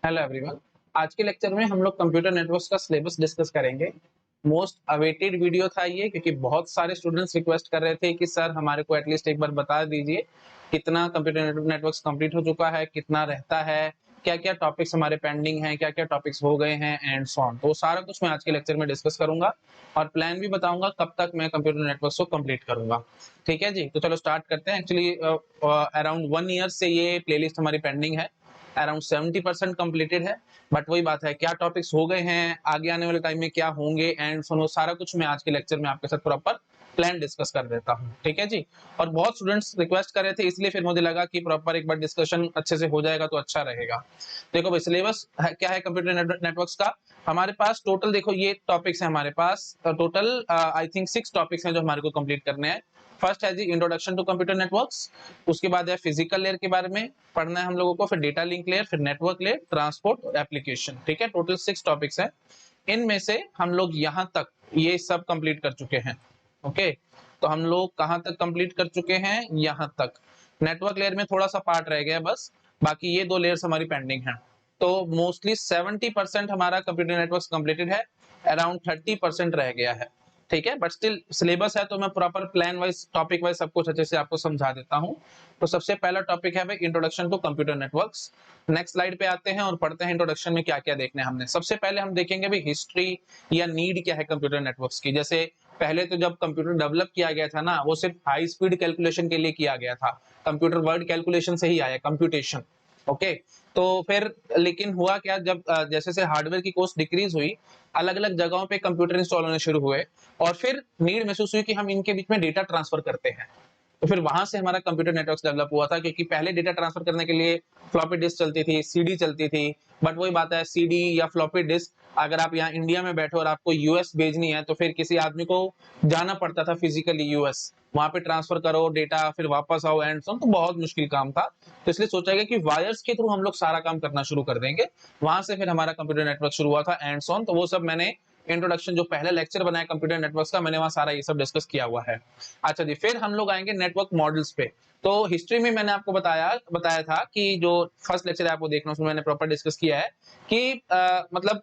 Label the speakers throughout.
Speaker 1: Hello everyone. आज के lecture में हम लोग कंप्यूटर नेटवर्क्स का सिलेबस डिस्कस करेंगे। मोस्ट अवेटेड वीडियो था ये, क्योंकि बहुत सारे स्टूडेंट्स रिक्वेस्ट कर रहे थे कि सर हमारे को एटलीस्ट एक बार बता दीजिए कितना कंप्यूटर नेटवर्क्स कंप्लीट हो चुका है, कितना रहता है, क्या क्या टॉपिक्स हमारे पेंडिंग हैं, क्या क्या टॉपिक्स हो गए हैं एंड सो ऑन। तो सारा कुछ मैं आज के लेक्चर में डिस्कस करूंगा और प्लान भी बताऊंगा कब तक मैं कंप्यूटर नेटवर्क्स को कंप्लीट करूंगा। ठीक है जी, तो चलो स्टार्ट करते हैं। एक्चुअली अराउंड 1 ईयर से ये प्लेलिस्ट हमारी पेंडिंग है। अराउंड 70% कंप्लीटेड है। बट वही बात है, क्या टॉपिक्स हो गए हैं, आगे आने वाले टाइम में क्या होंगे एंड सुनो, सारा कुछ मैं आज के लेक्चर में आपके साथ प्रॉपर प्लान डिस्कस कर देता हूँ। ठीक है जी। और बहुत स्टूडेंट्स रिक्वेस्ट कर रहे थे, इसलिए फिर मुझे लगा कि प्रॉपर एक बार डिस्कशन अच्छे से हो जाएगा तो अच्छा रहेगा। देखो भाई, सिलेबस क्या है कंप्यूटर नेटवर्क्स का। हमारे पास टोटल देखो ये टॉपिक्स है, हमारे पास टोटल आई थिंक 6 टॉपिक्स हैं जो हमारे को कंप्लीट करने हैं। फर्स्ट है जी इंट्रोडक्शन टू कंप्यूटर नेटवर्क्स। उसके बाद है फिजिकल लेयर के बारे में पढ़ना है हम लोगों को, फिर डेटा लिंक लेयर, फिर नेटवर्क लेयर, ट्रांसपोर्ट, एप्लीकेशन। ठीक है, टोटल 6 टॉपिक्स हैं। इनमें से हम लोग यहाँ तक ये सब कंप्लीट कर चुके हैं। ओके, तो हम लोग कहाँ तक कंप्लीट कर चुके हैं? यहाँ तक। नेटवर्क लेयर में थोड़ा सा पार्ट रह गया बस, बाकी ये 2 लेयर्स हमारी पेंडिंग है। तो मोस्टली 70% हमारा कंप्यूटर नेटवर्क कंप्लीटेड है, अराउंड 30% रह गया है। ठीक है, बट स्टिल सिलेबस है तो मैं proper plan wise topic wise सब कुछ अच्छे से आपको समझा देता हूँ। तो सबसे पहला टॉपिक है भाई introduction to computer networks. Next slide पे आते हैं और पढ़ते हैं इंट्रोडक्शन में क्या क्या देखना है हमने। सबसे पहले हम देखेंगे भाई हिस्ट्री या नीड क्या है कंप्यूटर नेटवर्क्स की। जैसे पहले तो जब कंप्यूटर डेवलप किया गया था ना, वो सिर्फ हाई स्पीड कैलकुलेशन के लिए किया गया था। कंप्यूटर वर्ड कैलकुलेशन से ही आया कंप्यूटेशन। ओके, तो फिर लेकिन हुआ क्या, जब जैसे से हार्डवेयर की कॉस्ट डिक्रीज हुई, अलग अलग जगहों पे कंप्यूटर इंस्टॉल होने शुरू हुए और फिर नीड महसूस हुई कि हम इनके बीच में डेटा ट्रांसफर करते हैं। तो फिर वहां से हमारा कंप्यूटर नेटवर्क डेवलप हुआ था, क्योंकि पहले डेटा ट्रांसफर करने के लिए फ्लॉपी डिस्क चलती थी, सीडी चलती थी। बट वही बात है, सीडी या फ्लॉपी डिस्क अगर आप यहाँ इंडिया में बैठे और आपको यूएस भेजनी है तो फिर किसी आदमी को जाना पड़ता था फिजिकली यूएस, वहां पे ट्रांसफर करो डेटा, फिर वापस आओ एंड सो, तो बहुत मुश्किल काम था। तो इसलिए सोचा गया कि वायर्स के थ्रू हम लोग सारा काम करना शुरू कर देंगे। वहां से फिर हमारा कंप्यूटर नेटवर्क शुरू हुआ था एंड सो, तो वो सब मैंने इंट्रोडक्शन जो पहला लेक्चर बनाया कंप्यूटर नेटवर्क का, मैंने वहां सारा ये सब डिस्कस किया हुआ है। अच्छा जी, फिर हम लोग आएंगे नेटवर्क मॉडल्स पे। तो हिस्ट्री में मैंने आपको बताया था कि जो फर्स्ट लेक्चर है आपको देखना, उसमें मैंने प्रॉपर डिस्कस किया है कि मतलब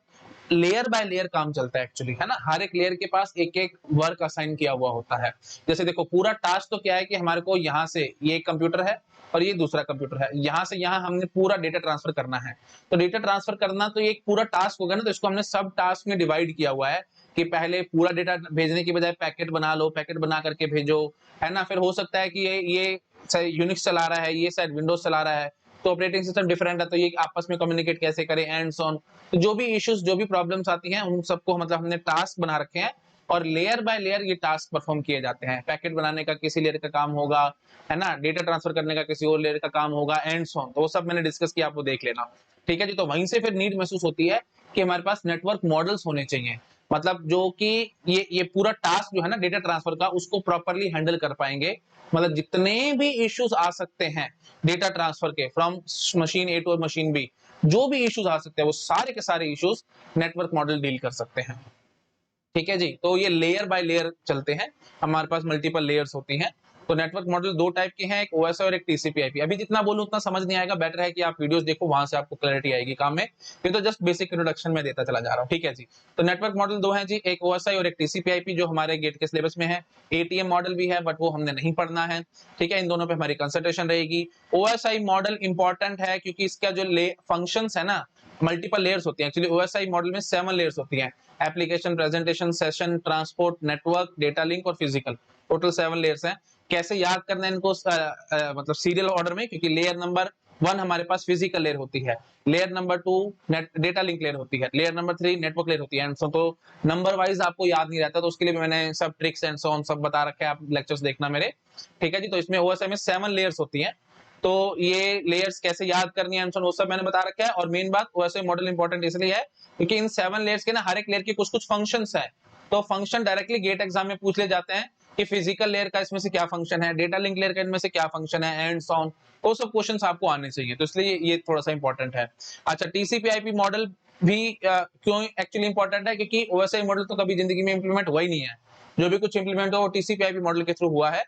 Speaker 1: लेयर बाय लेयर काम चलता है एक्चुअली, है ना। हर एक लेयर के पास एक एक वर्क असाइन किया हुआ होता है। जैसे देखो, पूरा टास्क तो क्या है कि हमारे को यहाँ से ये एक कंप्यूटर है और ये दूसरा कंप्यूटर है, यहाँ से यहाँ हमने पूरा डेटा ट्रांसफर करना है। तो डेटा ट्रांसफर करना तो ये एक पूरा टास्क होगा ना, तो इसको हमने सब टास्क में डिवाइड किया हुआ है कि पहले पूरा डेटा भेजने की बजाय पैकेट बना लो, पैकेट बना करके भेजो, है ना। फिर हो सकता है कि ये यूनिक्स चला रहा है, ये शायद विंडोज चला रहा है, तो ऑपरेटिंग सिस्टम डिफरेंट है, तो ये आपस में कम्युनिकेट कैसे करें एंड सो ऑन। तो जो भी इश्यूज, जो भी प्रॉब्लम्स आती हैं, उन सबको मतलब हमने टास्क बना रखे हैं और लेयर बाय लेयर ये टास्क परफॉर्म किए जाते हैं। पैकेट बनाने का किसी लेयर का काम होगा, है ना, डेटा ट्रांसफर करने का किसी और लेयर का काम होगा एंड सो ऑन। तो वो सब मैंने डिस्कस किया, आपको देख लेना। ठीक है जी, तो वहीं से फिर नीड महसूस होती है कि हमारे पास नेटवर्क मॉडल्स होने चाहिए, मतलब जो कि ये पूरा टास्क जो है ना डेटा ट्रांसफर का, उसको प्रॉपरली हैंडल कर पाएंगे। मतलब जितने भी इश्यूज आ सकते हैं डेटा ट्रांसफर के, from machine A to machine B, जो भी इश्यूज आ सकते हैं वो सारे के सारे इश्यूज नेटवर्क मॉडल डील कर सकते हैं। ठीक है जी, तो ये लेयर बाय लेयर चलते हैं, हमारे पास मल्टीपल लेयर्स होती हैं। तो नेटवर्क मॉडल 2 टाइप के हैं, एक ओएसआई और एक टीसीपी आईपी। अभी जितना बोलूं उतना समझ नहीं आएगा, बेटर है कि आप वीडियोस देखो, वहां से आपको क्लैरिटी आएगी काम में। ये तो जस्ट बेसिक इंट्रोडक्शन में देता चला जा रहा हूं। ठीक है जी, तो नेटवर्क मॉडल 2 है जी, एक ओएसआई और एक टीसीपी आईपी, जो हमारे गेट के सिलेबस में है। एटीएम मॉडल भी है, बट वो हमने नहीं पढ़ना है। ठीक है, इन दोनों पे हमारी कंसंट्रेशन रहेगी। ओएसआई मॉडल इंपॉर्टेंट है क्योंकि इसका जो फंक्शंस है ना, मल्टीपल लेयर्स होती हैं। एक्चुअली ओएसआई मॉडल में 7 लेयर्स होती हैं, application, presentation, session, transport, network, data link और फिजिकल। टोटल 7 लेयर्स हैं। कैसे याद करना है इनको, मतलब सीरियल ऑर्डर में, क्योंकि लेयर नंबर 1 हमारे पास फिजिकल लेयर होती है, layer number 2 data link layer होती है, लेयर नंबर 3 नेटवर्क लेयर होती है। तो नंबर वाइज आपको याद नहीं रहता, तो उसके लिए भी मैंने सब ट्रिक्स एंड सो ऑन सब बता रखे हैं, आप लेक्चर्स देखना मेरे। ठीक है जी, तो इसमें ओएसआई में 7 लेयर्स होती हैं। तो ये लेयर्स कैसे याद करनी है वो सब मैंने बता रखा है। और मेन बात, ओएसआई मॉडल इंपॉर्टेंट इसलिए है क्योंकि इन 7 लेयर्स के ना हर एक लेयर के कुछ कुछ फंक्शंस है। तो फंक्शन डायरेक्टली गेट एग्जाम में पूछ ले जाते हैं कि फिजिकल लेयर का इसमें से क्या फंक्शन है, डेटा लिंक लेयर का इनमें से क्या फंक्शन है एंड सो ऑन। वो सब क्वेश्चंस आपको आने चाहिए, तो इसलिए ये थोड़ा सा इंपॉर्टेंट है। अच्छा, टीसीपी आईपी मॉडल भी क्यों एक्चुअली इंपॉर्टेंट है, क्योंकि ओएसआई मॉडल तो कभी जिंदगी में इंप्लीमेंट हुआ ही नहीं है। जो भी कुछ इंप्लीमेंट हो टीसीपी आईपी मॉडल के थ्रू हुआ है।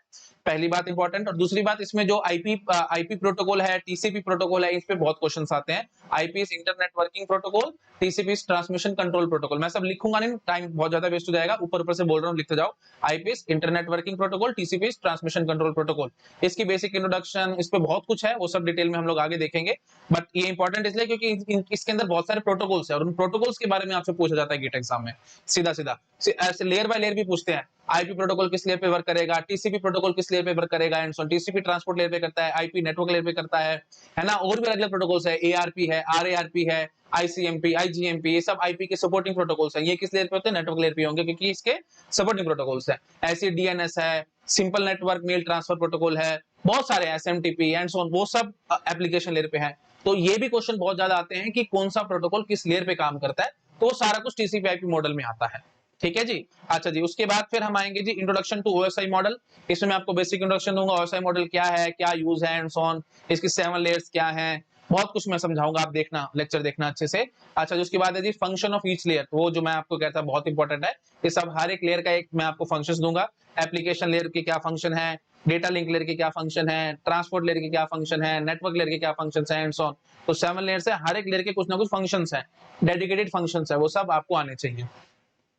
Speaker 1: पहली बात इंपॉर्टेंट। और दूसरी बात, इसमें जो आईपी प्रोटोकॉल है, टीसीपी प्रोटोकॉल है, इस पे बहुत क्वेश्चंस आते हैं। IP is internet working protocol, TCP is transmission control protocol. मैं सब लिखूंगा नहीं, टाइम बहुत ज्यादा वेस्ट हो जाएगा, ऊपर ऊपर से बोल रहा हूँ, लिखते जाओ। IP is internet working protocol, TCP is transmission control protocol. इसकी बेसिक इंट्रोडक्शन, इस पे बहुत कुछ है, वो सब डिटेल में हम लोग आगे देखेंगे। बट ये इंपॉर्टेंट इसलिए क्योंकि इसके अंदर बहुत सारे प्रोटोकॉल्स है, और उन प्रोटोकॉल्स के बारे में आपसे पूछा जाता है गेट एग्जाम में सीधा सीधा। ऐसे लेयर बाय लेयर भी पूछते हैं। आईपी प्रोटोकॉल किस लेयर पे वर्क करेगा, टीसीपी प्रोटोकॉल किस लेयर पे वर्क करेगा, and so TCP transport layer पे करता है, आईपी नेटवर्क लेयर पे करता है ना। और भी अलग अलग प्रोटोकॉल्स है, एआरपी है, आरएआरपी है, आईसीएमपी, आईजीएमपी, ये सब आईपी के सपोर्टिंग प्रोटोकॉल्स हैं। ये किस लेयर पे होते हैं, नेटवर्क लेयर पे होंगे, क्योंकि इसके सपोर्टिंग प्रोटोकॉल्स है। ऐसे डीएनएस है, simple network mail transfer protocol है, बहुत सारे एसएमटीपी एंड सो ऑन, वो सब एप्लीकेशन लेयर पे है। तो ये भी क्वेश्चन बहुत ज्यादा आते हैं कि कौन सा प्रोटोकॉल किस लेयर पे काम करता है, तो वो सारा कुछ टीसीपी आईपी मॉडल में आता है। ठीक है जी। अच्छा जी, उसके बाद फिर हम आएंगे जी इंट्रोडक्शन टू ओएसआई मॉडल। इसमें मैं आपको बेसिक इंट्रोडक्शन दूंगा, ओएसआई मॉडल क्या है, क्या यूज है एंड सो ऑन, इसकी 7 लेयर्स क्या हैं, बहुत कुछ मैं समझाऊंगा, आप देखना, लेक्चर देखना अच्छे से। अच्छा जी, उसके बाद है जी फंक्शन ऑफ ईच लेयर, वो जो मैं आपको कहता बहुत इंपॉर्टेंट है। ये सब हर एक लेयर का एक मैं आपको फंक्शंस दूंगा। एप्लीकेशन लेयर के क्या फंक्शन है, डेटा लिंक लेयर के क्या फंक्शन है, ट्रांसपोर्ट लेयर के क्या फंक्शन है, नेटवर्क लेयर के क्या फंक्शन है एंड सो ऑन। तो 7 लेयर्स है, हर एक लेयर के कुछ ना कुछ फंक्शंस हैं, डेडिकेटेड फंक्शंस है, वो सब आपको आने चाहिए।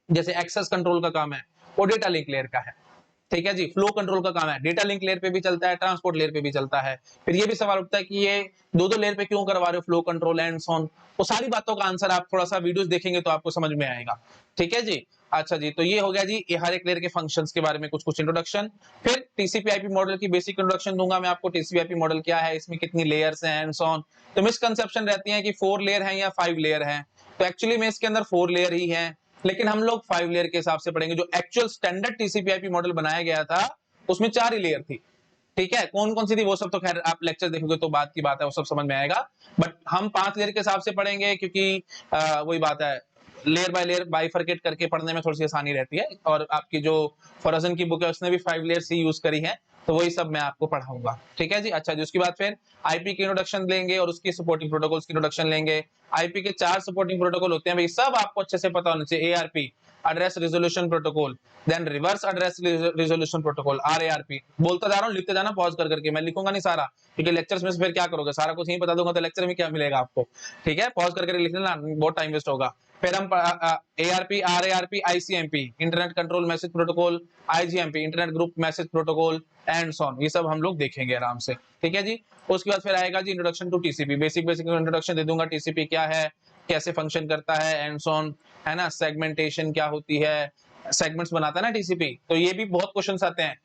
Speaker 1: जैसे एक्सेस कंट्रोल का काम है, वो डेटा लिंक लेयर का है। ठीक है जी। फ्लो कंट्रोल का काम है, डेटा लिंक लेयर पे भी चलता है, ट्रांसपोर्ट लेयर पे भी चलता है। फिर ये भी सवाल उठता है कि ये दो दो लेयर पे क्यों करवा रहे हो flow control and so on. वो सारी बातों का आंसर आप थोड़ा सा वीडियोस देखेंगे तो आपको समझ में आएगा। ठीक है जी। अच्छा जी, तो ये हो गया जी, ये हर एक लेयर के फंक्शंस के बारे में कुछ कुछ इंट्रोडक्शन। फिर टीसीपी आईपी मॉडल की बेसिक इंट्रोडक्शन दूंगा मैं आपको, टीसीपी आईपी मॉडल क्या है, इसमें कितनी लेयर्स हैं एंड सो ऑन। तो मिसकंसेप्शन रहती है कि 4 लेयर है या 5 लेयर है, तो एक्चुअली में इसके अंदर 4 लेयर ही है, लेकिन हम लोग 5 लेयर के हिसाब से पढ़ेंगे। जो actual standard TCP IP model बनाया गया था उसमें 4 ही लेयर थी। ठीक है, कौन कौन सी थी वो सब तो खैर आप लेक्चर देखोगे तो बात की बात है, वो सब समझ में आएगा। बट हम 5 लेयर के हिसाब से पढ़ेंगे, क्योंकि वही बात है, लेयर बाय लेयर बाइफरकेट करके पढ़ने में थोड़ी सी आसानी रहती है। और आपकी जो फरजन की बुक है उसने भी 5 लेयर्स ही यूज करी है, तो वही सब मैं आपको पढ़ाऊंगा। ठीक है जी। अच्छा जी, उसके बाद फिर आईपी की इंट्रोडक्शन लेंगे और उसकी सपोर्टिंग प्रोटोकॉल्स की इंट्रोडक्शन लेंगे। आईपी के 4 सपोर्टिंग प्रोटोकॉल होते हैं भाई, सब आपको अच्छे से पता होना चाहिए। ARP, address resolution protocol, then reverse address resolution protocol, RARP. बोलता जा रहा हूँ, लिखते जाना पॉज कर करके, मैं लिखूंगा नहीं सारा, क्योंकि लेक्चर्स में फिर क्या करोगे, सारा कुछ यही बता दूंगा तो लेक्चर में क्या मिलेगा आपको। ठीक है, पॉज करके लिख लेना, बहुत टाइम वेस्ट होगा। फिर हम ARP, RARP, ICMP, internet control message protocol, IGMP, internet group message protocol and so on, ये सब हम लोग देखेंगे आराम से। ठीक है जी। उसके बाद फिर आएगा जी introduction to TCP, basic basic introduction दे दूंगा, टीसीपी क्या है, कैसे फंक्शन करता है एंड सो ऑन, है ना। सेगमेंटेशन क्या होती है, सेगमेंट्स बनाता है ना टीसीपी, तो ये भी बहुत क्वेश्चंस आते हैं।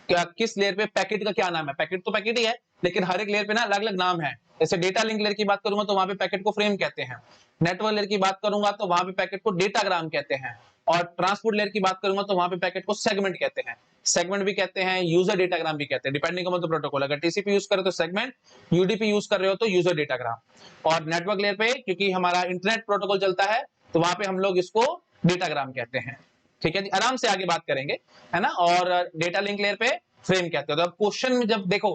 Speaker 1: क्या किस लेयर पे पैकेट का क्या नाम है, पैकेट तो पैकेट ही है, लेकिन हर एक लेयर पे ना अलग अलग नाम है। जैसे डेटा लिंक लेयर की बात करूंगा तो वहां पे पैकेट को फ्रेम कहते हैं, नेटवर्क लेयर की बात करूंगा तो वहां पे पैकेट को डेटाग्राम कहते हैं, और ट्रांसपोर्ट लेयर की बात करूंगा तो वहां पे पैकेट को सेगमेंट कहते हैं। सेगमेंट भी कहते हैं, यूजर डेटाग्राम भी कहते हैं, डिपेंडिंग ऑन द प्रोटोकॉल। अगर टीसीपी यूज करे तो सेगमेंट, यूडीपी यूज कर रहे हो तो यूजर डेटाग्राम। और नेटवर्क लेयर पे क्योंकि हमारा इंटरनेट प्रोटोकॉल चलता है तो वहां पे हम लोग इसको डेटाग्राम कहते हैं। ठीक है जी, आराम से आगे बात करेंगे, है ना। और डेटा लिंक लेयर पे फ्रेम कहते हैं। तो अब क्वेश्चन में जब देखो,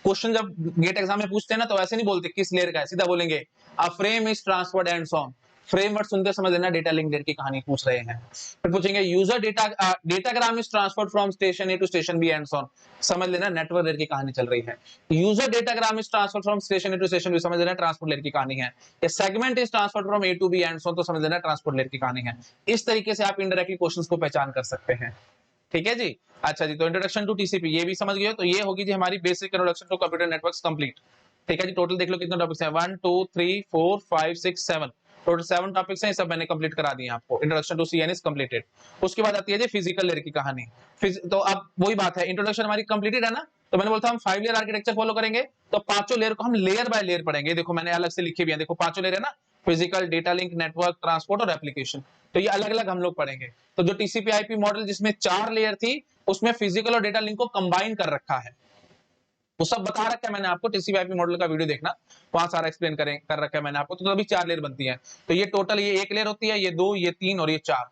Speaker 1: क्वेश्चन जब गेट एग्जाम में पूछते हैं ना तो ऐसे नहीं बोलते किस लेयर का है, सीधा बोलेंगे a frame is transferred and so on. फ्रेमवर्ड सुनते समझ लेना डेटा लिंक लेयर की कहानी पूछ रहे हैं। फिर पूछेंगे user datagram is transferred from station A to station B and so on, समझ लेना नेटवर्क लेयर की कहानी चल रही है। User datagram is transferred from station A to station B, समझ लेना ट्रांसपोर्ट लेयर की कहानी है। या segment is transferred from A to B and so on, तो समझ लेना ट्रांसपोर्ट लेयर की कहानी है। इस तरीके से आप इनडायरेक्टली क्वेश्चंस को पहचान कर सकते हैं। ठीक है जी। अच्छा जी, तो इंट्रोडक्शन टू टीसीपी ये भी समझ गए, तो ये होगी जी हमारी basic introduction to computer networks complete. ठीक है जी। टोटल देख लो कितने टॉपिक्स हैं, 1 2 3 4 5 6 7, टोटल 7 टॉपिक्स हैं, सब मैंने कंप्लीट करा दिए आपको। Introduction to CN is completed. उसके बाद आती है जी फिजिकल लेयर की कहानी। तो अब वही बात है, इंट्रोडक्शन हमारी कंप्लीटेड है ना, तो मैंने बोलता हम 5 लेयर आर्किटेक्चर फॉलो करेंगे, तो पांचों लेयर को हम लेयर बाय लेयर पढ़ेंगे। देखो मैंने अलग से लिखे भी हैं, देखो पांचों लेयर है ना, physical, data link, network, transport और एप्लीकेशन, तो ये अलग अलग हम लोग पढ़ेंगे। तो जो टीसीपी आईपी मॉडल जिसमें 4 लेयर थी, उसमें फिजिकल और डेटा लिंक को कंबाइन कर रखा है, वो सब बता रखा है मैंने आपको। टीसीपी आईपी मॉडल का वीडियो देखना, वहां सारा एक्सप्लेन कर रखा है मैंने आपको। तो अभी 4 लेयर बनती है, तो ये टोटल ये 1 लेयर होती है, ये 2, ये 3 और ये 4,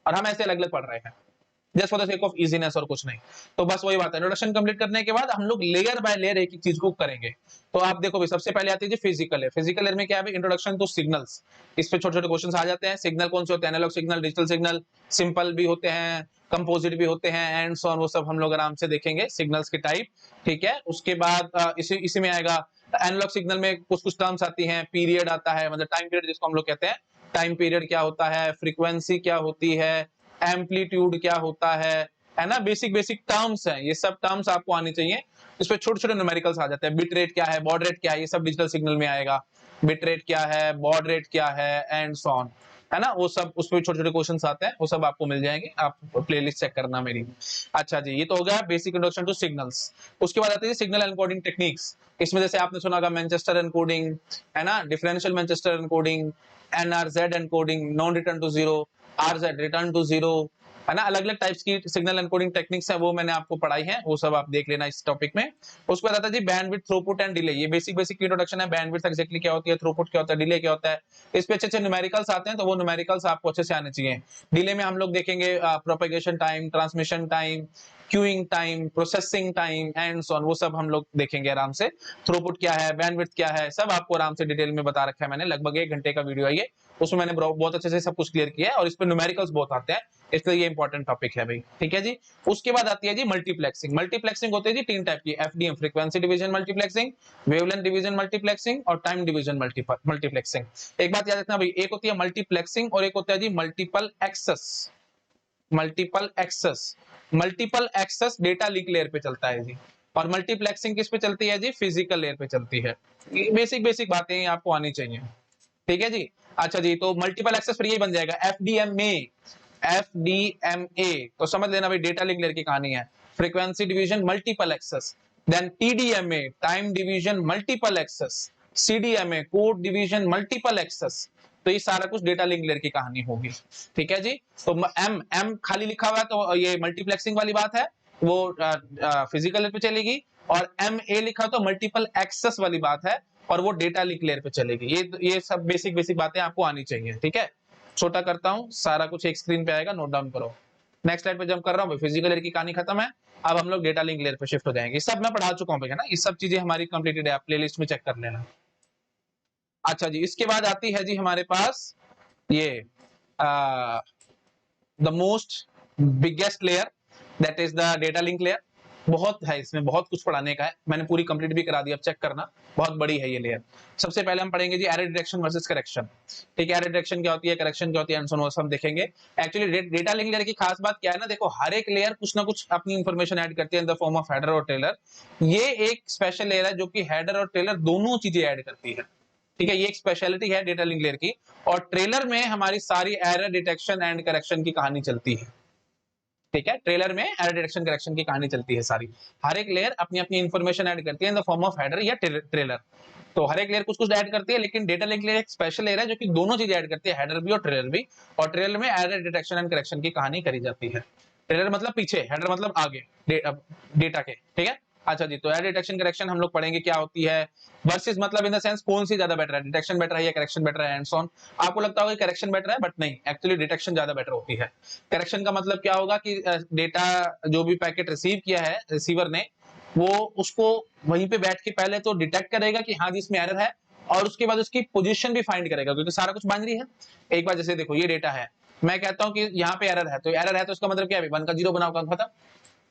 Speaker 1: और हम ऐसे अलग अलग पढ़ रहे हैं just for the sake of easiness और कुछ नहीं। तो बस वही बात है, इंट्रोडक्शन कंप्लीट करने के बाद हम लोग लेयर बाय लेयर एक एक चीज को करेंगे। तो आप देखो भाई, सबसे पहले आती है फिजिकल लेयर। फिजिकल लेयर में क्या है, इंट्रोडक्शन टू सिग्नल्स। इस पे छोटे छोटे क्वेश्चन आ जाते हैं। सिग्नल कौन से होते हैं, analogue signal, digital signal, simple भी होते हैं, कंपोजिट भी होते हैं एंड सो ऑन, वो सब हम लोग आराम से देखेंगे सिग्नल्स के टाइप। ठीक है, उसके बाद इसी में आएगा एनालॉग सिग्नल में कुछ कुछ टर्म्स आती हैं, पीरियड आता है, मतलब टाइम पीरियड जिसको हम लोग कहते हैं, टाइम पीरियड क्या होता है, फ्रीक्वेंसी क्या होती है, एम्पलीट्यूड क्या होता है ना, बेसिक बेसिक टर्म्स हैं, ये सब टर्म्स आपको आनी चाहिए। इसमें छोटे छोटे न्यूमेरिकल्स आ जाते हैं, बिट रेट क्या है, बॉड रेट क्या है, ये सब डिजिटल सिग्नल में आएगा, बिट रेट क्या है, बॉड रेट क्या है एंड सो ऑन, है ना, वो सब उसमें छोटे छोटे क्वेश्चंस आते हैं, वो सब आपको मिल जाएंगे, आप प्लेलिस्ट चेक करना मेरी। अच्छा जी, ये तो हो गया बेसिक इंट्रोडक्शन टू सिग्नल्स। उसके बाद आती है सिग्नल एनकोडिंग टेक्निक्स। इसमें जैसे आपने सुना होगा मैनचेस्टर एनकोडिंग, है ना, differential Manchester encoding, NRZ encoding, non return to zero, RZ return to zero, है ना, अलग अलग टाइप्स की सिग्नल एनकोडिंग टेक्निक्स है, वो मैंने आपको पढ़ाई है, वो सब आप देख लेना इस टॉपिक में। उसके बाद आता है जी बैंडविड्थ, थ्रूपुट एंड डिले। ये बेसिक बेसिक इंट्रोडक्शन है, बैंडविड्थ एक्जेक्टली क्या होती है, थ्रूपुट क्या होता है, डिले क्या होता है। इस पे अच्छे अच्छे न्यूमेरिकल्स आते हैं, तो वो न्यूमेरिकल्स आपको अच्छे से आने चाहिए। डिले में हम लोग देखेंगे propagation time, transmission time, queuing time, processing time and so on, वो सब हम लोग देखेंगे आराम से। थ्रूपुट क्या है, बैंडविड्थ क्या है, सब आपको आराम से डिटेल में बता रखा है मैंने, लगभग 1 घंटे का वीडियो है ये, उसमें मैंने बहुत अच्छे से सब कुछ क्लियर किया है, और इस पे न्यूमेरिकल्स बहुत आते हैं, इसलिए ये इंपॉर्टेंट टॉपिक है भाई। ठीक है जी। उसके बाद आती है जी मल्टीप्लेक्सिंग। मल्टीप्लेक्सिंग होती है जी 3 टाइप की, FDM frequency division multiplexing, wavelength division multiplexing और टाइम डिवीजन मल्टीप्लेक्सिंग। एक बात याद रखना भाई, एक होती है मल्टीप्लेक्सिंग और एक होता है जी multiple access. Multiple access, multiple access data link layer पे चलता है जी, और मल्टीप्लेक्सिंग किस पे चलती है जी, फिजिकल लेयर पे चलती है। बेसिक बेसिक बातें आपको आनी चाहिए। ठीक है जी। अच्छा जी, तो मल्टीपल एक्सेस फिर यही बन जाएगा एफडीएमए। एफडीएमए तो समझ लेना भाई, डेटा लिंक लेयर की कहानी है, frequency division multiple access. Then TDMA time division multiple access, CDMA code division multiple access. तो ये सारा कुछ डेटा लिंक लेयर की कहानी होगी। ठीक है जी। तो एम एम खाली लिखा हुआ है, तो ये मल्टीप्लेक्सिंग वाली बात है, वो फिजिकल लेयर पे चलेगी, और एम ए लिखा तो मल्टीपल एक्सेस वाली बात है, और वो डेटा लिंक लेयर पे चलेगी। ये सब बेसिक बेसिक बातें आपको आनी चाहिए। ठीक है, छोटा करता हूं, सारा कुछ एक स्क्रीन पे आएगा, नोट डाउन करो। नेक्स्ट स्लाइड पे जंप कर रहा हूं, फिजिकल लेयर की कहानी खत्म है, अब हम लोग डेटा लिंक लेयर पे शिफ्ट हो जाएंगे। सब मैं पढ़ा चुका हूं भैया ना, ये सब चीजें हमारी कंप्लीटेड है, आप प्लेलिस्ट में चेक कर लेना। अच्छा जी, इसके बाद आती है जी हमारे पास ये the most biggest layer, that is the data link layer. बहुत है इसमें, बहुत कुछ पढ़ाने का है, मैंने पूरी कंप्लीट भी करा दी, अब चेक करना, बहुत बड़ी है ये लेयर। सबसे पहले हम पढ़ेंगे जी एरर डिटेक्शन वर्सेस करेक्शन। ठीक है, एरर डिटेक्शन क्या होती है, करेक्शन क्या होती है, हम देखेंगे। एक्चुअली डेटा लिंक लेयर की खास बात क्या है ना, देखो हर एक लेयर कुछ ना कुछ अपनी इंफॉर्मेशन ऐड करती है in the form of header और ट्रेलर। ये एक स्पेशल लेयर है जो कि हेडर और ट्रेलर दोनों चीजें ऐड करती है। ठीक है, ये एक स्पेशलिटी है डेटा लिंक लेयर की, और ट्रेलर में हमारी सारी एरर डिटेक्शन एंड करेक्शन की कहानी चलती है। ठीक है, ट्रेलर में एरर डिटेक्शन करेक्शन की कहानी चलती है सारी। हर एक लेयर अपनी अपनी इंफॉर्मेशन ऐड करती है in the form of header या ट्रेलर। तो हर एक लेयर कुछ कुछ ऐड करती है, लेकिन डेटा लिंक लेयर एक स्पेशल लेयर है जो कि दोनों चीजें ऐड करती है, हेडर भी और ट्रेलर भी। और ट्रेलर में एरर डिटेक्शन एंड करेक्शन की कहानी करी जाती है। ट्रेलर मतलब पीछे, हेडर मतलब आगे डेटा के। ठीक है। अच्छा जी, तो एरर डिटेक्शन करेक्शन हम लोग पढ़ेंगे क्या होती है, वर्सेस मतलब इन द सेंस कौन सी ज्यादा बेटर है, डिटेक्शन बेटर है या करेक्शन बेटर है एंड सो ऑन। आपको लगता होगा कि करेक्शन बेटर है, बट नहीं, एक्चुअली डिटेक्शन ज्यादा बेटर होती है। करेक्शन का मतलब क्या होगा कि डेटा जो भी पैकेट रिसीव किया है रिसीवर ने, वो उसको वहीं पे बैठ के पहले तो डिटेक्ट करेगा कि हाँ जिसमें एरर है, और उसके बाद उसकी पोजीशन भी फाइंड करेगा, क्योंकि सारा कुछ बाइनरी है। एक बार जैसे देखो ये डेटा है, मैं कहता हूं कि यहाँ पे एरर है, तो एरर है तो इसका मतलब क्या है, 1 का 0 बनाओ, काम खत्म।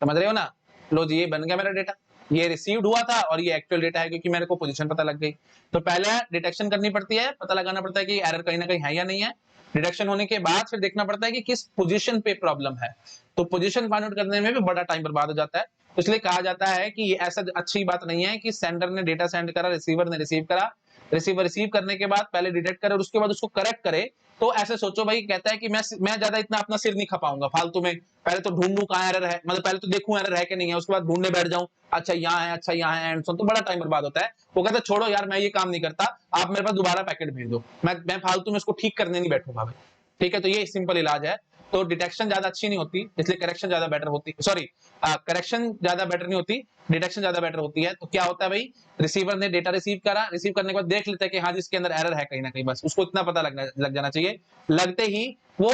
Speaker 1: समझ रहे हो ना। लो जी, ये बन गया मेरा डेटा, ये रिसीव्ड हुआ था और ये एक्चुअल डेटा है, क्योंकि मेरे को पोजीशन पता लग गई। तो पहले डिटेक्शन करनी पड़ती है, पता लगाना पड़ता है कि एरर कहीं ना कहीं है या नहीं है। डिटेक्शन होने के बाद फिर देखना पड़ता है कि किस पोजीशन पे प्रॉब्लम है। तो पोजीशन फाइंड आउट करने में भी बड़ा टाइम बर्बाद हो जाता है। इसलिए कहा जाता है कि ये ऐसा अच्छी बात नहीं है कि सेंडर ने डेटा सेंड करा, रिसीवर ने रिसीव करा, रिसीवर रिसीव करने के बाद पहले डिटेक्ट करे और उसके बाद उसको करेक्ट करे। तो ऐसे सोचो भाई, कहता है कि मैं ज्यादा इतना अपना सिर नहीं खपाऊंगा फालतू में, पहले तो ढूंढूं कहाँ एरर है, मतलब पहले तो देखूं एरर है कि नहीं है, उसके बाद ढूंढने बैठ जाऊं, अच्छा यहाँ है, अच्छा यहाँ है एंड सो, तो बड़ा टाइम बर्बाद होता है। वो कहता है छोड़ो यार, मैं ये काम नहीं करता, आप मेरे पास दोबारा पैकेट भेज दो, मैं फालतू में इसको ठीक करने नहीं बैठूंगा भाई। ठीक है, तो ये सिंपल इलाज है। तो डिटेक्शन ज्यादा अच्छी नहीं होती, इसलिए करेक्शन ज्यादा बेटर होती, सॉरी करेक्शन ज्यादा बेटर नहीं होती, डिटेक्शन ज्यादा बेटर होती है। तो क्या होता है भाई, रिसीवर ने डेटा रिसीव करा, रिसीव करने के बाद देख लेता है कि हाँ जिसके अंदर एरर है कहीं ना कहीं, बस उसको इतना पता लग जाना चाहिए। लगते ही वो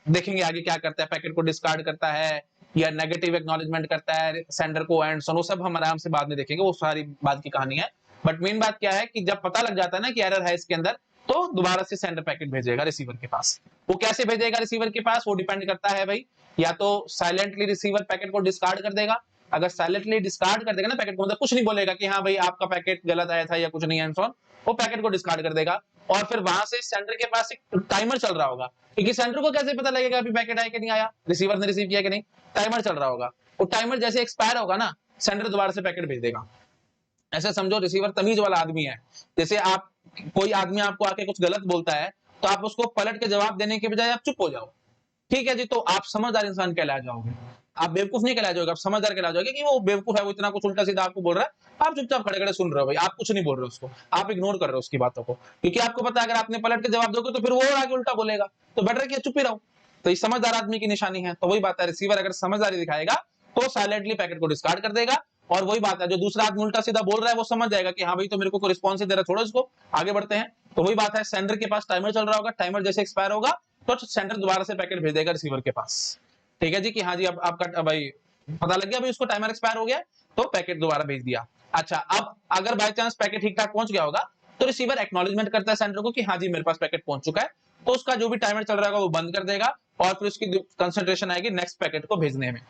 Speaker 1: देखेंगे आगे क्या करता है, पैकेट को डिस्कार्ड करता है या नेगेटिव एक्नॉलेजमेंट करता है सेंडर को एंड सो, वो सब हम आराम से बाद में देखेंगे, वो सारी बात की कहानी है। बट मेन बात क्या है कि जब पता लग जाता है ना कि एरर है इसके अंदर, तो दोबारा से सेंडर पैकेट भेजेगा रिसीवर के पास। वो कैसे भेजेगा रिसीवर के पास, वो डिपेंड करता है भाई, या तो साइलेंटली रिसीवर पैकेट को डिस्कार्ड कर देगा। अगर साइलेंटली डिस्कार्ड कर देगा ना पैकेट को, मतलब कुछ नहीं बोलेगा कि हाँ भाई आपका पैकेट गलत आया था या कुछ नहीं, एंड सो ऑन, वो पैकेट को डिस्कार्ड कर देगा। और फिर वहां से सेंडर के पास एक टाइमर चल रहा होगा, क्योंकि सेंडर को कैसे पता लगेगा अभी पैकेट आया कि नहीं आया, रिसीवर ने रिसीव किया कि नहीं, टाइमर चल रहा होगा। वो टाइमर जैसे एक्सपायर होगा ना, सेंडर दोबारा से पैकेट भेज देगा। ऐसे समझो रिसीवर तमीज वाला आदमी है। जैसे आप, कोई आदमी आपको आके कुछ गलत बोलता है तो आप उसको पलट के जवाब देने के बजाय आप चुप हो जाओ, ठीक है जी, तो आप समझदार इंसान कहला जाओगे। आप बेवकूफ नहीं कहला जाओगे, आप समझदार कहला जाओगे कि वो बेवकूफ है, वो इतना कुछ उल्टा सीधा आपको बोल रहा है, आप चुपचाप खड़े खड़े सुन रहे हो भाई, आप कुछ नहीं बोल रहे हो उसको, आप इग्नोर कर रहे हो उसकी बातों को, क्योंकि आपको पता है अगर आपने पलट के जवाब दोगे तो फिर वो और आगे उल्टा बोलेगा, तो बेटर कि चुप ही रहो। तो ये समझदार आदमी की निशानी है। तो वही बात है, रिसीवर अगर समझदारी दिखाएगा तो साइलेंटली पैकेट को डिस्कार्ड कर देगा। और वही बात है, जो दूसरा आदमी उल्टा सीधा बोल रहा है वो समझ जाएगा कि हाँ भाई तो मेरे को कोई रिस्पॉन्स नहीं दे रहा, छोड़ो इसको, आगे बढ़ते हैं। तो वही बात है, सेंडर के पास टाइमर चल रहा होगा, टाइमर जैसे एक्सपायर होगा तो सेंडर दोबारा से पैकेट भेज देगा रिसीवर के पास। ठीक है जी, कि हाँ जी अब आपका भाई पता लग गया भाई उसको टाइमर एक्सपायर हो गया, तो पैकेट दोबारा भेज दिया। अच्छा, अब अगर बाय चांस पैकेट ठीक ठाक पहुंच गया होगा तो रिसीवर एक्नॉलेजमेंट करता है सेंडर को कि हाँ जी मेरे पास पैकेट पहुंच चुका है, तो उसका जो भी टाइमर चल रहा होगा वो बंद कर देगा और फिर उसकी कंसंट्रेशन आएगी नेक्स्ट पैकेट को भेजने में।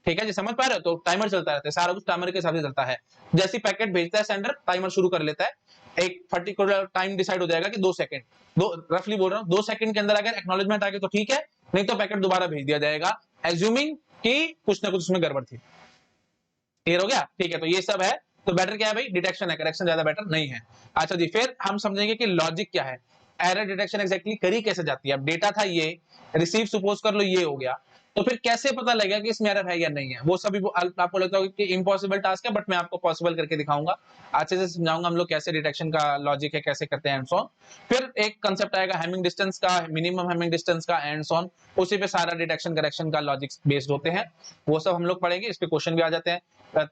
Speaker 1: ठीक है जी, समझ पा रहे हो? तो टाइमर चलता रहता है, सारा कुछ टाइमर के हिसाब से चलता है। जैसे पैकेट भेजता है सेंडर, टाइमर शुरू कर लेता है, एक पर्टिकुलर टाइम डिसाइड हो जाएगा कि 2 सेकंड, दो रफली बोल रहा हूँ, 2 सेकंड के अंदर अगर एक्नॉलेजमेंट आ गई तो ठीक है, नहीं तो पैकेट दोबारा भेज दिया जाएगा, एज्यूमिंग कि कुछ ना कुछ उसमें गड़बड़ थी। क्लियर हो गया? ठीक है, तो ये सब है। तो बेटर क्या है भाई, डिटेक्शन है, करेक्शन ज्यादा बेटर नहीं है। अच्छा जी, फिर हम समझेंगे कि लॉजिक क्या है, एरर डिटेक्शन एग्जैक्टली करी कैसे जाती है। अब डेटा था ये, रिसीव सपोज कर लो ये हो गया, तो फिर कैसे पता लगेगा कि इसमें एरर है या नहीं है? वो सभी आपको लगता होगा कि इम्पॉसिबल टास्क है, बट मैं आपको पॉसिबल करके दिखाऊंगा, अच्छे से समझाऊंगा हम लोग कैसे डिटेक्शन का लॉजिक है, कैसे करते हैं एंड सो ऑन। फिर एक कंसेप्ट आएगा हैमिंग डिस्टेंस का, मिनिमम हैमिंग डिस्टेंस का एंड सो ऑन, उसी पे सारा डिटेक्शन करेक्शन का लॉजिक बेस्ड होते हैं, वो सब हम लोग पढ़ेंगे। इस पे क्वेश्चन भी आ जाते हैं,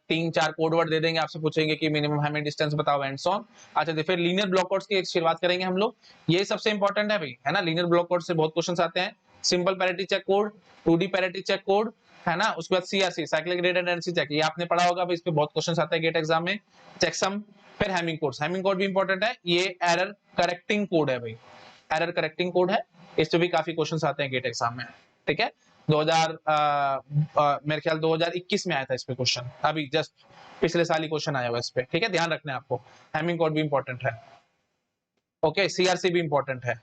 Speaker 1: 3-4 कोड वर्ड दे देंगे, आपसे पूछेंगे कि मिनिमम हैमिंग डिस्टेंस बताओ एंड सो ऑन। अच्छा तो फिर लीनियर ब्लॉक कोड्स की एक शुरुआत करेंगे हम लोग, ये सबसे इंपॉर्टेंट है भाई, है ना, लीनियर ब्लॉक कोड से बहुत क्वेश्चंस आते हैं। Simple parity check code, 2D parity check code, है ना, उसके बाद सीआरसी साइक्लिक रिडंडेंसी चेक, ये आपने पढ़ा होगा भाई, इस पे बहुत क्वेश्चंस आते हैं गेट एग्जाम में, चेकसम। फिर हैमिंग कोड्स, हैमिंग कोड भी इंपॉर्टेंट है, ये एरर करेक्टिंग कोड है भाई, एरर करेक्टिंग कोड है, इस पे भी काफी क्वेश्चंस आते हैं गेट एग्जाम में। ठीक है, 2000 मेरे ख्याल 2021 में आया था इस पे क्वेश्चन, अभी जस्ट पिछले साल ही क्वेश्चन आया हुआ इस पे। ठीक है, ध्यान रखना है आपको, हैमिंग कोड भी इंपॉर्टेंट है। ओके, सीआरसी भी इंपॉर्टेंट है,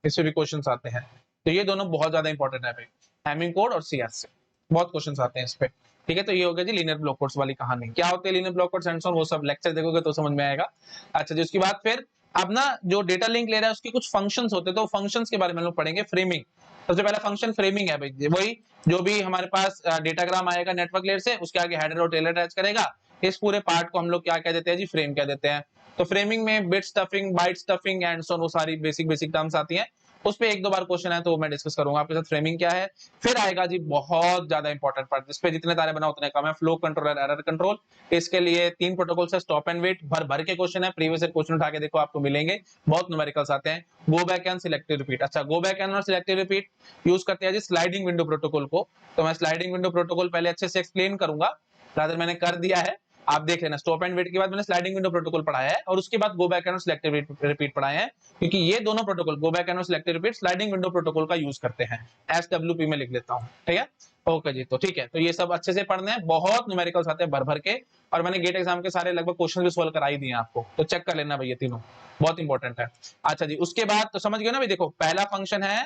Speaker 1: इससे भी क्वेश्चंस आते हैं, तो ये दोनों बहुत ज्यादा इंपॉर्टेंट है भाई, हैमिंग कोड और सीआरसी, बहुत क्वेश्चंस आते हैं इस पे। ठीक है, तो ये हो गया जी लीनियर ब्लॉक कोड्स वाली कहानी। क्या होते हैं linear block codes and so on, वो सब लेक्चर देखोगे तो समझ में आएगा। अच्छा जी, उसके बाद फिर अब ना जो डेटा लिंक ले रहा है उसके कुछ फंक्शंस होते हैं, तो फंक्शंस के बारे में हम लोग पढ़ेंगे। फ्रेमिंग, सबसे पहला फंक्शन फ्रेमिंग है भाई, वही जो भी हमारे पास डेटाग्राम आएगा नेटवर्क लेयर से, उसके आगे हेडर और टेलर अटैच करेगा, इस पूरे पार्ट को हम लोग क्या कह देते हैं जी, फ्रेम कह देते हैं। तो फ्रेमिंग में bit stuffing, byte stuffing and so, वो सारी बेसिक बेसिक टर्म्स आती हैं, उस पे 1-2 बार क्वेश्चन है तो मैं डिस्कस करूंगा आपके साथ फ्रेमिंग क्या है। फिर आएगा जी बहुत ज्यादा इंपॉर्टेंट पार्ट, जिसपे जितने तारे बना उतने कम है, फ्लो कंट्रोल और एरर कंट्रोल। इसके लिए 3 प्रोटोकॉल से स्टॉप एंड वेट, भर भर के क्वेश्चन है, प्रीवियस क्वेश्चन उठा के देखो आपको मिलेंगे, बहुत न्यूमेरिकल्स आते हैं। Go back and selective repeat, अच्छा गो बैक एंड और सिलेक्टिव रिपीट यूज करते हैं जी स्लाइडिंग विंडो प्रोटोकॉल को, तो मैं स्लाइडिंग विंडो प्रोटोकॉल पहले अच्छे से एक्सप्लेन करूंगा, रादर मैंने कर दिया है, आप देख लेना। स्टॉप एंड वेट के बाद मैंने स्लाइडिंग विंडो प्रोटोकॉल पढ़ाया है, और उसके बाद go back and selective repeat पढ़ाए हैं, क्योंकि ये दोनों protocol go back and selective repeat sliding window protocol का यूज करते हैं। एसडब्ल्यूपी में लिख लेता हूं, ठीक है। ओके जी, तो ठीक है, तो ये सब अच्छे से पढ़ने हैं, बहुत न्यूमेरिकल्स आते हैं भर भर के, और मैंने गेट एग्जाम के सारे लगभग क्वेश्चन भी सोल्व कराई दिए आपको, तो चेक कर लेना भैया, तीनों बहुत इंपॉर्टेंट है। अच्छा जी, उसके बाद तो समझ गए ना भाई, देखो पहला फंक्शन है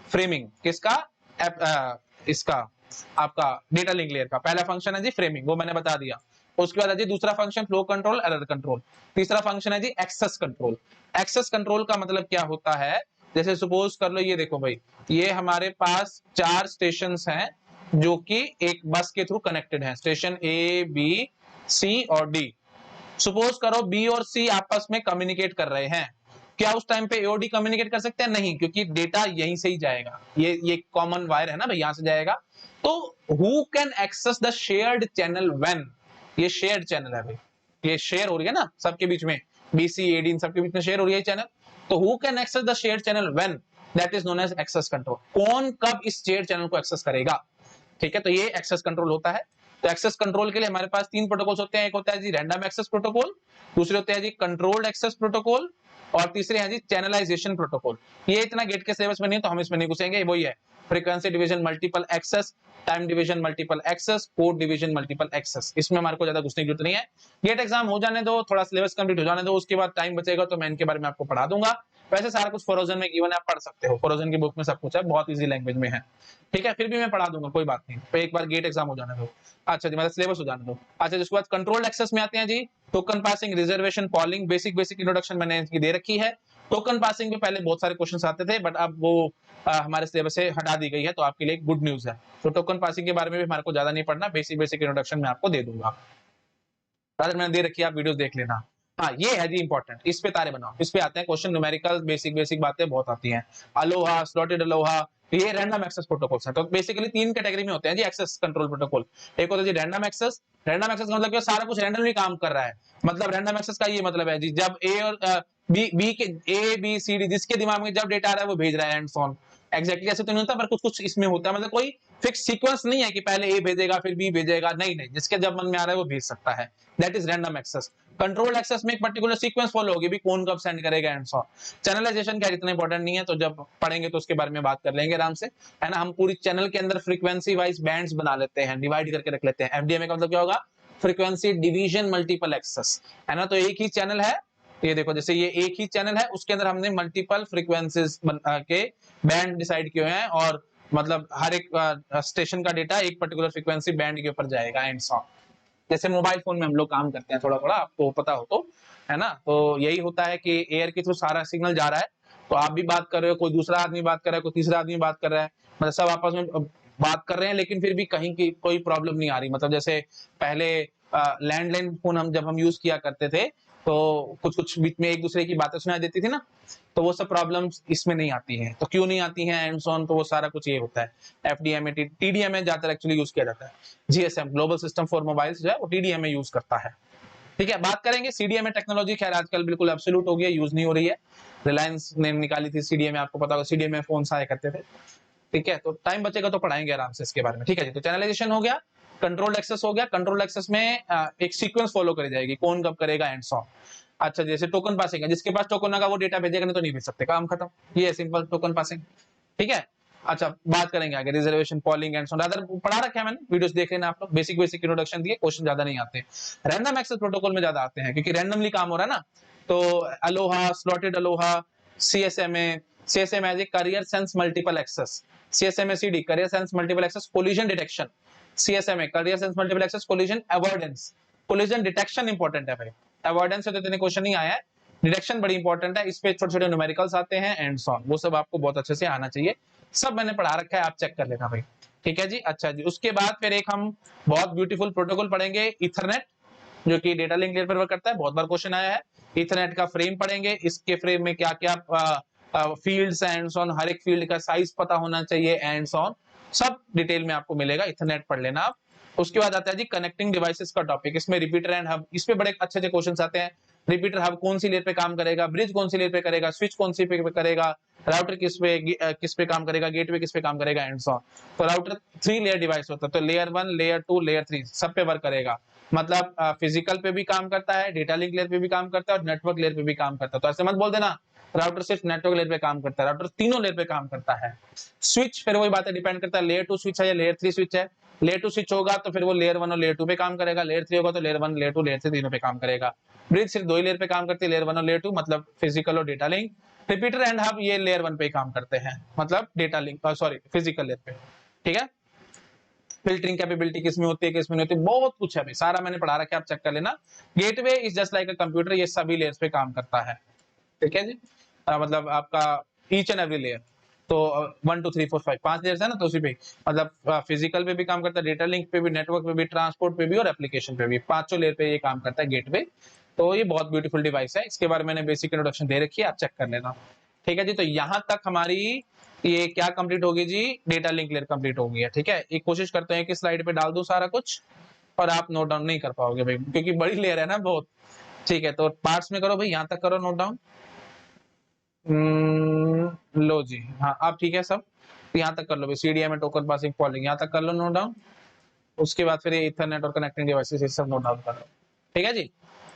Speaker 1: फ्रेमिंग, किसका, इसका आपका डेटा लिंक लेयर का पहला फंक्शन है जी फ्रेमिंग, वो मैंने बता दिया। उसके बाद है जी दूसरा function flow control, error control. तीसरा फंक्शन है जी एक्सेस कंट्रोल। एक्सेस कंट्रोल का मतलब क्या होता है, जैसे सपोज कर लो ये देखो भाई, ये हमारे पास 4 स्टेशन हैं जो कि एक बस के थ्रू कनेक्टेड हैं, स्टेशन ए बी सी और डी। सपोज करो बी और सी आपस में कम्युनिकेट कर रहे हैं, क्या उस टाइम पे एओडी कम्युनिकेट कर सकते हैं? नहीं, क्योंकि डेटा यहीं से ही जाएगा, ये कॉमन वायर है ना भाई, यहां से जाएगा। तो who can access the shared channel when, ये शेयर्ड चैनल है भाई, ये शेयर हो रही है ना सबके बीच में, बीसी एडी इन सबके बीच में शेयर हो रही है चैनल, तो who can access the shared channel when, that is known as access control. कौन कब इस शेयर्ड चैनल को एक्सेस करेगा, ठीक है, तो ये एक्सेस कंट्रोल होता है। तो एक्सेस कंट्रोल के लिए हमारे पास 3 प्रोटोकॉल्स होते हैं, एक होता है जी रैंडम एक्सेस प्रोटोकॉल, दूसरे होते हैं जी कंट्रोल्ड एक्सेस प्रोटोकॉल, और तीसरे हैं जी चैनलाइजेशन प्रोटोकॉल। ये इतना गेट के सिलेबस में नहीं है तो हम इसमें नहीं घुसेंगे, वही है frequency division multiple access, time division multiple access, code division multiple access. इसमें हमारे को ज्यादा घुसने की जरूरत नहीं है। गेट एग्जाम हो जाने दो, थोड़ा सिलेबस कंप्लीट हो जाने दो, उसके बाद टाइम बचेगा तो मैं इनके बारे में आपको पढ़ा दूंगा। वैसे सारा कुछ फोरोजन में गिवन है, आप पढ़ सकते हो, फोरोजन की बुक में सब कुछ है, बहुत इजी लैंग्वेज में है, ठीक है। फिर भी मैं पढ़ा दूंगा, कोई बात नहीं, तो एक बार गेट एग्जाम हो जाने दो। अच्छा जी, मतलब सिलेबस हो जाने दो। अच्छा, जिसके बाद कंट्रोल्ड एक्सेस में आते हैं जी, token passing, reservation, polling, basic introduction मैंने इनकी दे रखी है। टोकन पासिंग में पहले बहुत सारे क्वेश्चन आते थे, बट अब वो हमारे सिलेबस से हटा दी गई है, तो आपके लिए गुड न्यूज है। तो टोकन पासिंग के बारे में भी हमारे को ज्यादा नहीं पढ़ना, बेसिक इंट्रोडक्शन में आपको दे दूंगा, अगर मैंने दे रखी है, आप वीडियोस देख लेना। हाँ, ये है जी इंपॉर्टेंट, इस पे तारे बनाओ, इस पे आते हैं क्वेश्चन, न्यूमेरिकल बेसिक बातें बहुत आती हैं। अलोहा, स्लॉटेड अलोहा, ये रैंडम एक्सेस प्रोटोकॉल्स हैं। तो बेसिकली तीन कैटेगरी में होते हैं जी एक्सेस कंट्रोल प्रोटोकॉल। एक होता है जी रैंडम एक्सेस। रैंडम एक्सेस का मतलब क्या, सारा कुछ रैंडमली काम कर रहा है। मतलब रैंडम एक्सेस का ये मतलब है जी, जब ए और बी के ए बी सी डी जिसके दिमाग में जब डेटा आ रहा है वो भेज रहा है, एंड सो ऑन। एग्जैक्टली ऐसे तो नहीं होता, पर कुछ कुछ इसमें होता है, मतलब कोई फिक्स सीक्वेंस नहीं है कि पहले ए भेजेगा फिर बी भेजेगा, नहीं नहीं, जिसके जब मन में आ रहा है वो भेज सकता है, that is random access. Control access में एक पर्टिकुलर सीक्वेंस फॉलो होगी भी, कौन कब सेंड करेगा, एंड सो ऑन। चैनलाइजेशन क्या इतना इंपॉर्टेंट नहीं है, तो जब पढ़ेंगे तो उसके बारे में बात कर लेंगे आराम से, है ना। हम पूरी चैनल के अंदर फ्रीक्वेंसी वाइज बैंड्स बना लेते हैं, डिवाइड करके रख लेते हैं। एफडीएमए का मतलब क्या होगा, फ्रीक्वेंसी डिवीजन मल्टीपल एक्सेस, है ना। तो एक ही चैनल है, ये देखो, जैसे ये एक ही चैनल है, उसके अंदर हमने मल्टीपल फ्रीक्वेंसीज के बैंड डिसाइड किए हैं, और मतलब हर एक स्टेशन का डेटा एक पर्टिकुलर फ्रीक्वेंसी बैंड के ऊपर जाएगा, एंड सो ऑन। जैसे मोबाइल फोन में हम लोग काम करते हैं, थोड़ा थोड़ा आपको पता हो तो, है ना। तो यही होता है कि एयर के थ्रू सारा सिग्नल जा रहा है, तो आप भी बात कर रहे हो, कोई दूसरा आदमी बात कर रहा है, कोई तीसरा आदमी बात कर रहा है, मतलब सब आपस में बात कर रहे हैं, लेकिन फिर भी कहीं की कोई प्रॉब्लम नहीं आ रही। मतलब जैसे पहले लैंडलाइन फोन हम जब हम यूज किया करते थे, तो कुछ कुछ बीच में एक दूसरे की बातें सुनाई देती थी ना, तो वो सब प्रॉब्लम्स इसमें नहीं आती हैं। तो क्यों नहीं आती हैं, एंड सो ऑन। तो वो सारा कुछ ये होता है, एफडीएमए टीडीएमए ज्यादातर एक्चुअली यूज किया जाता है। GSM global system for mobiles जो है वो टीडीएमए यूज करता है, ठीक है। बात करेंगे सीडीएमए टेक्नोलॉजी, खैर आजकल बिल्कुल एब्सोल्यूट हो गई है, यूज नहीं हो रही है। रिलायंस ने निकाली थी सीडीएमए, आपको पता होगा, सीडीएमए फोन आया करते थे, ठीक है। तो टाइम बचेगा तो पढ़ाएंगे आराम से इसके बारे में, ठीक है जी। तो चैनलाइजेशन हो गया, कंट्रोल एक्सेस हो गया। कंट्रोल एक्सेस में एक सीक्वेंस फॉलो करी जाएगी, कौन कब करेगा, एंड सो ऑन। अच्छा, जैसे टोकन पासिंग है, जिसके पास टोकन होगा वो डेटा भेजेगा, नहीं तो नहीं भेज सकते, काम खत्म। ये है सिंपल टोकन पासिंग, ठीक है। अच्छा, बात करेंगे आगे reservation, polling and so on, other पढ़ा रखा है मैंने, वीडियोस देख लेना आप लोग, बेसिक इंट्रोडक्शन दिए, क्वेश्चन ज्यादा नहीं आते। रैंडम एक्सेस प्रोटोकॉल में ज्यादा आते हैं, क्योंकि रैंडमली काम हो रहा है ना। तो ALOHA, slotted ALOHA, CSMA, CSMA as a carrier sense multiple access, CSMA CD carrier sense multiple access collision detection, CSMA carrier sense multiple access collision avoidance. Collision detection important है भाई, अवॉइडेंस से तो इतने क्वेश्चन नहीं आया है, डिटेक्शन बड़ी important है, इस पे छोटे छोटे न्यूमेरिकल्स आते हैं, एंड सो ऑन। वो सब आपको बहुत अच्छे से आना चाहिए, सब मैंने पढ़ा रखा है, आप चेक कर लेना भाई, ठीक है जी। अच्छा जी, उसके बाद फिर एक हम बहुत ब्यूटीफुल प्रोटोकॉल पढ़ेंगे, इथरनेट, जो कि डेटा लिंक लेयर पर वर्क करता है, बहुत बार क्वेश्चन आया है। इथरनेट का फ्रेम पढ़ेंगे, इसके फ्रेम में क्या क्या फील्ड्स एंड सो ऑन, हर एक फील्ड का साइज पता होना चाहिए, एंड सो ऑन, सब डिटेल में आपको मिलेगा, इथरनेट पढ़ लेना आप। उसके बाद आता है जी कनेक्टिंग डिवाइसेस का टॉपिक, इसमें रिपीटर एंड हब, इस पे बड़े अच्छे अच्छे क्वेश्चंस आते हैं। रिपीटर हब कौन सी लेयर पे काम करेगा, ब्रिज कौन सी लेयर पे करेगा, स्विच कौन सी पे करेगा, राउटर किस पे काम करेगा, गेटवे किस पे काम करेगा, एंड सो ऑन। तो राउटर 3 लेयर डिवाइस होता है, तो लेयर 1, लेयर 2, लेयर 3 सब पे वर्क करेगा। मतलब फिजिकल पे भी काम करता है, डेटा लिंक लेयर पे भी काम करता है, और नेटवर्क लेयर पे भी काम करता है। तो ऐसे मत बोल देना राउटर सिर्फ नेटवर्क लेयर पे काम करता है, राउटर तीनों लेयर पे काम करता है। स्विच फिर वही बात है, डिपेंड करता है लेयर 2 स्विच है या लेयर 3 स्विच है। लेयर 2 स्विच होगा तो फिर वो लेयर 1 और लेयर 2 पे काम करेगा, लेयर 3 होगा तो लेयर 1, लेयर 2, लेयर 3 तीनों पे काम करेगा। ब्रिज सिर्फ 2 ही लेयर पे काम करती है, लेयर 1 और लेयर 2, मतलब फिजिकल और data link. Repeater and hub ये लेयर 1 पे काम करते हैं, मतलब data link, sorry physical layer पे, ठीक है। फिल्टरिंग कैपेबिलिटी किसमें होती है, किसमें नहीं होती है, बहुत कुछ है भाई, सारा मैंने पढ़ा रखा है, आप चेक कर लेना। Gateway is just like a computer, ये सभी लेयर्स पे काम करता है, ठीक है जी। मतलब आपका ईच एंड एवरी लेयर, तो 1 2 3 4 5 5 लेयर्स है ना, तो उसी पे मतलब फिजिकल पे भी काम करता है, डेटा लिंक पे भी, नेटवर्क पे भी, ट्रांसपोर्ट पे भी, और एप्लीकेशन पे भी, पांचों लेयर पे ये काम करता है गेटवे। तो ये बहुत ब्यूटीफुल डिवाइस है, इसके बारे में मैंने बेसिक इंट्रोडक्शन दे रखी है, आप चेक कर लेना, ठीक है जी। तो यहां तक हमारी ये क्या कंप्लीट होगी जी, डेटा लिंक लेयर कंप्लीट हो गई है, ठीक है। एक कोशिश करते हैं कि स्लाइड पे डाल दूं सारा कुछ, और आप नोट डाउन नहीं कर पाओगे भाई, क्योंकि बड़ी लेयर है ना बहुत, ठीक है। तो पार्ट्स में करो भाई, यहां तक करो नोट डाउन। लो जी, हाँ आप ठीक है सब, तो यहाँ तक कर लो भाई, सीडीएमए टोकन पासिंग फॉलोइंग यहाँ तक कर लो नोट डाउन। उसके बाद फिर ये इथरनेट और कनेक्टिंग डिवाइसेस ये सब नोट डाउन कर लो, ठीक है जी।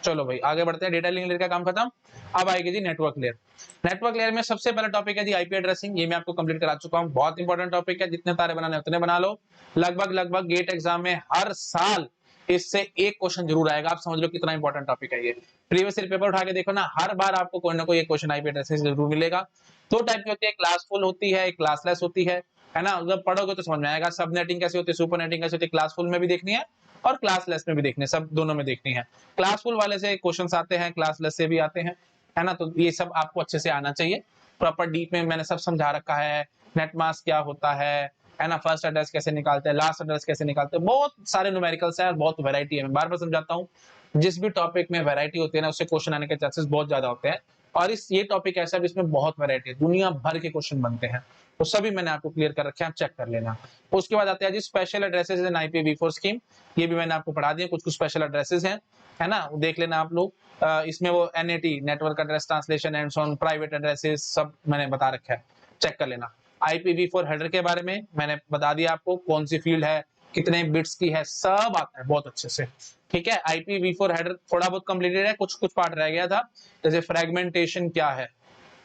Speaker 1: चलो भाई आगे बढ़ते हैं। डेटा लिंक लेयर का काम खत्म। अब आएगी G network layer. Network layer में सबसे पहला टॉपिक है जी आईपी एड्रेसिंग। ये मैं आपको कंप्लीट करा चुका हूँ, बहुत इंपॉर्टेंट टॉपिक है, जितने तारे बनाने उतने बना लो। लगभग गेट एग्जाम में हर साल इससे एक क्वेश्चन जरूर आएगा। आप समझ लो कितना इंपॉर्टेंट टॉपिक है ये। प्रीवियस ईयर पेपर उठा के देखो ना, हर बार आपको कोई ना कोई एक क्वेश्चन आईपी एड्रेसिंग जरूर मिलेगा। दो टाइप की होती है, क्लासफुल होती है, एक क्लासलेस होती है ना। जब पढ़ोगे तो समझ में आएगा सब नेटिंग कैसे होती है, सुपर नेटिंग कैसे होती है। क्लासफुल में भी देखनी है और क्लासलेस में भी देखनी है, सब दोनों में देखनी है। क्लासफुल वाले से क्वेश्चंस आते हैं, क्लासलेस से भी आते हैं, है ना। तो ये सब आपको अच्छे से आना चाहिए। प्रॉपर डीप में मैंने सब समझा रखा है। नेट मास्क क्या होता है ना, फर्स्ट एड्रेस कैसे निकालते हैं, लास्ट एड्रेस कैसे निकालते हैं, बहुत सारे न्यूमेरिकल्स है और बहुत वैरायटी है। मैं बार बार समझाता हूँ, जिस भी टॉपिक में वैरायटी होती है ना, उससे क्वेश्चन आने के चांसेस बहुत ज्यादा होते हैं। और ये टॉपिक ऐसा है इसमें बहुत वैरायटी है, दुनिया भर के क्वेश्चन बनते हैं, तो सभी मैंने आपको क्लियर कर रखे हैं, आप चेक कर लेना। उसके बाद आते हैं जी स्पेशल एड्रेसेस इन IPv4 स्कीम। ये भी मैंने आपको पढ़ा दिया, कुछ स्पेशल एड्रेसेस हैं, है ना, देख लेना आप लोग। इसमें वो NAT network address translation and so on, private addresses सब मैंने बता रखा है, चेक कर लेना। IPv4 हेडर के बारे में मैंने बता दिया आपको, कौन सी फील्ड है, कितने बिट्स की है, सब आता है बहुत अच्छे से। ठीक है, IPv4 हेडर थोड़ा बहुत कंप्लीटेड है, कुछ कुछ पार्ट रह गया था, जैसे फ्रेगमेंटेशन क्या है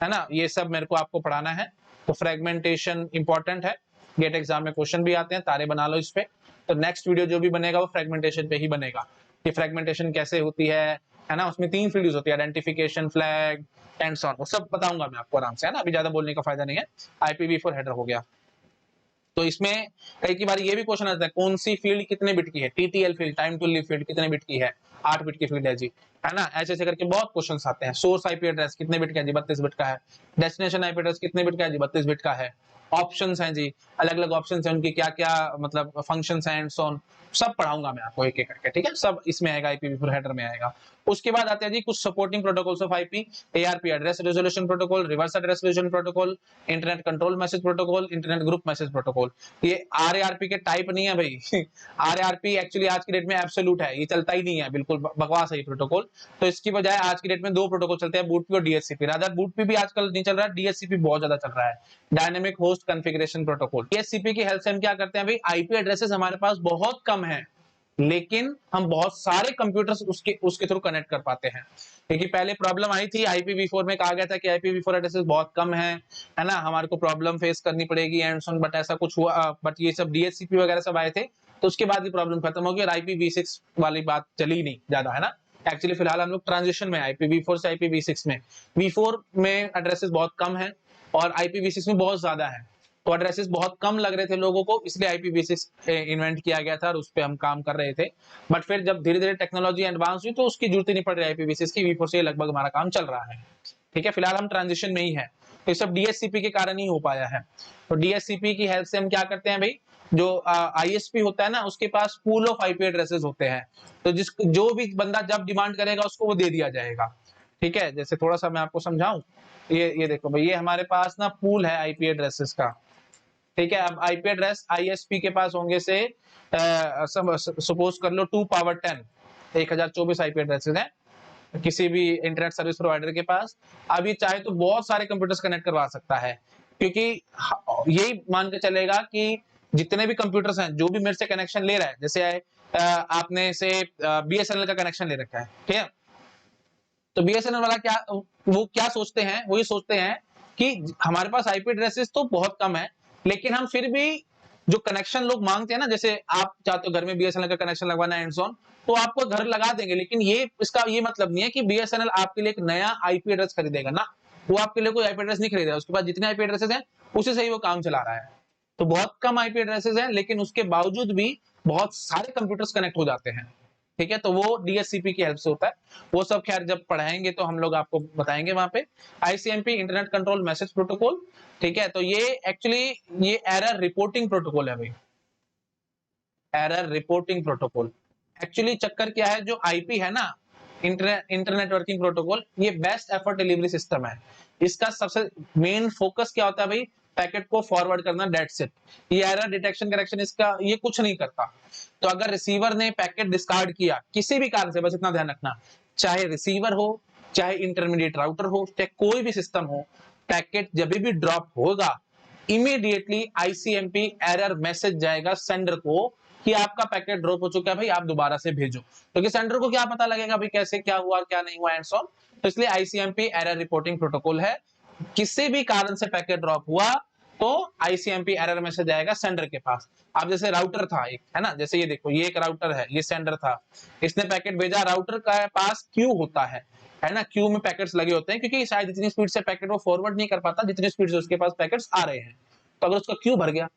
Speaker 1: ना, ये सब मेरे को आपको पढ़ाना है। तो फ्रेगमेंटेशन इंपॉर्टेंट है, गेट एग्जाम में क्वेश्चन भी आते हैं, तारे बना लो इस पे। तो नेक्स्ट वीडियो जो भी बनेगा वो फ्रेगमेंटेशन पे ही बनेगा, कि फ्रेगमेंटेशन कैसे होती है ना। उसमें 3 फील्ड्स होती है, identification, flag and so on, वो सब बताऊंगा मैं आपको आराम से, है ना। अभी ज्यादा बोलने का फायदा नहीं है। IPv4 हेडर हो गया। तो इसमें कई की बार ये भी क्वेश्चन आता है, कौन सी फील्ड कितने बिट की है, TTL field, time to live field कितने बिट की है, 8 बिट की फील्ड है जी, है ना। ऐसे ऐसे करके बहुत क्वेश्चंस आते हैं। सोर्स आईपी एड्रेस कितने बिट का है जी, 32 बिट का है। डेस्टिनेशन आईपी एड्रेस कितने बिट का है जी, 32 बिट का है। ऑप्शंस हैं जी, अलग अलग ऑप्शंस हैं, उनकी क्या क्या मतलब फंक्शंस हैं एंड सो ऑन, सब पढ़ाऊंगा मैं आपको एक एक करके, ठीक है। सब इसमें आएगा, IPv4 हेडर में आएगा। उसके बाद आते हैं जी कुछ supporting protocols of IP, ARP address resolution protocol, reverse address resolution protocol, internet control message protocol, internet group message protocol. ये RARP के टाइप नहीं है भाई। RARP एक्चुअली आज की डेट में एब्सोल्यूट है, ये चलता ही नहीं है, बिल्कुल बकवास है ये प्रोटोकॉल। तो इसकी बजाय आज की डेट में 2 प्रोटोकॉल चलते हैं, बूटपी और DHCP। रादर बूटपी भी आजकल नहीं चल रहा है, DHCP बहुत ज्यादा चल रहा है, dynamic host configuration protocol. DHCP की हेल्प से हम क्या करते हैं भाई, आईपी एड्रेसेस हमारे पास बहुत कम है, लेकिन हम बहुत सारे कंप्यूटर्स उसके उसके थ्रू कनेक्ट कर पाते हैं। क्योंकि पहले प्रॉब्लम आई थी IPv4 में, कहा गया था कि IPv4 एड्रेसेस बहुत कम है ना, हमारे को प्रॉब्लम फेस करनी पड़ेगी एंड सो, बट ऐसा कुछ हुआ। बट ये सब DHCP वगैरह सब आए थे, तो उसके बाद ही प्रॉब्लम खत्म हो गई और IPv6 वाली बात चली नहीं ज्यादा, है ना। एक्चुअली फिलहाल हम लोग ट्रांजिशन में IPv4 से IPv6 में। V4 में एड्रेसेस बहुत कम है और IPv6 में बहुत ज्यादा है, तो एड्रेसेस बहुत कम लग रहे थे लोगों को, इसलिए IPv6 इन्वेंट किया गया था और उस पर हम काम कर रहे थे। बट फिर जब धीरे धीरे टेक्नोलॉजी एडवांस हुई तो उसकी जरूरत ही नहीं पड़ रही IPv6 की, V4 से लगभग हमारा काम चल रहा है। ठीक है, फिलहाल हम ट्रांजिशन में ही है, तो ये सब DHCP के कारण ही हो पाया है। तो DHCP की हेल्प से हम क्या करते हैं भाई, जो ISP होता है ना, उसके पास पूल ऑफ IP एड्रेसेस होते हैं, तो जो भी बंदा जब डिमांड करेगा उसको वो दे दिया जाएगा। ठीक है, जैसे थोड़ा सा मैं आपको समझाऊं, ये देखो भाई, ये हमारे पास ना पूल है IP एड्रेसेस का। ठीक है, अब आईपी एड्रेस ISP के पास होंगे से सपोज कर लो 2 पावर 10, 1024 आईपी एड्रेसेस हैं किसी भी इंटरनेट सर्विस प्रोवाइडर के पास। अब ये चाहे तो बहुत सारे कंप्यूटर्स कनेक्ट करवा सकता है, क्योंकि यही मान के चलेगा कि जितने भी कंप्यूटर्स हैं, जो भी मेरे से कनेक्शन ले रहा है, जैसे आपने से BSNL का कनेक्शन ले रखा है, ठीक है, तो BSNL वाला क्या, वो क्या सोचते हैं, वो ये सोचते हैं कि हमारे पास आईपी एड्रेसेस तो बहुत कम है, लेकिन हम फिर भी जो कनेक्शन लोग मांगते हैं ना, जैसे आप चाहते हो घर में BSNL का कनेक्शन लगवाना एंड सो ऑन, तो आपको घर लगा देंगे, लेकिन ये इसका ये मतलब नहीं है कि BSNL आपके लिए एक नया आईपी एड्रेस खरीदेगा ना, वो आपके लिए कोई आईपी एड्रेस नहीं खरीदेगा, उसके पास जितने आईपी एड्रेसेस हैं उसी से ही वो काम चला रहा है। तो बहुत कम आईपी एड्रेसेस हैं, लेकिन उसके बावजूद भी बहुत सारे कंप्यूटर्स कनेक्ट हो जाते हैं। ठीक है, तो वो DHCP की हेल्प से होता है। वो सब खैर जब पढ़ाएंगे तो हम लोग आपको बताएंगे वहां पे। ICMP internet control message protocol, ठीक है, तो ये एक्चुअली ये एरर रिपोर्टिंग प्रोटोकॉल है भाई, एरर रिपोर्टिंग प्रोटोकॉल। एक्चुअली चक्कर क्या है, जो आईपी है ना, इंटरनेट वर्किंग प्रोटोकॉल, ये बेस्ट एफर्ट डिलीवरी सिस्टम है। इसका सबसे मेन फोकस क्या होता है भाई, पैकेट को फॉरवर्ड करना, डेट्स इट। ये एरर डिटेक्शन करेक्शन इसका ये कुछ नहीं करता। तो अगर रिसीवर ने पैकेट डिस्कार्ड किया किसी भी कारण से, बस इतना ध्यान रखना, चाहे रिसीवर हो, चाहे इंटरमीडिएट राउटर हो, चाहे कोई भी सिस्टम हो, पैकेट जब भी ड्रॉप होगा, इमीडिएटली ICMP एरर मैसेज जाएगा सेंडर को, कि आपका पैकेट ड्रॉप हो चुका है भाई, आप दोबारा से भेजो। क्योंकि सेंडर को क्या पता लगेगा भाई कैसे क्या हुआ क्या नहीं हुआ एंड सो ऑन। तो इसलिए आईसीएमपी एरर रिपोर्टिंग प्रोटोकॉल है। किसी भी कारण से पैकेट ड्रॉप हुआ तो आईसीएमपी एरर मैसेज आएगा सेंडर के पास। अब जैसे राउटर था एक, है ना, जैसे ये देखो ये एक राउटर है, ये सेंडर था, इसने पैकेट भेजा, राउटर के पास क्यू होता है ना, क्यू में पैकेट्स लगे होते हैं, क्योंकि शायद इतनी स्पीड से पैकेट वो फॉरवर्ड नहीं कर पाता जितनी स्पीड से उसके पास पैकेट्स आ रहे हैं। तो अगर उसका क्यू भर गया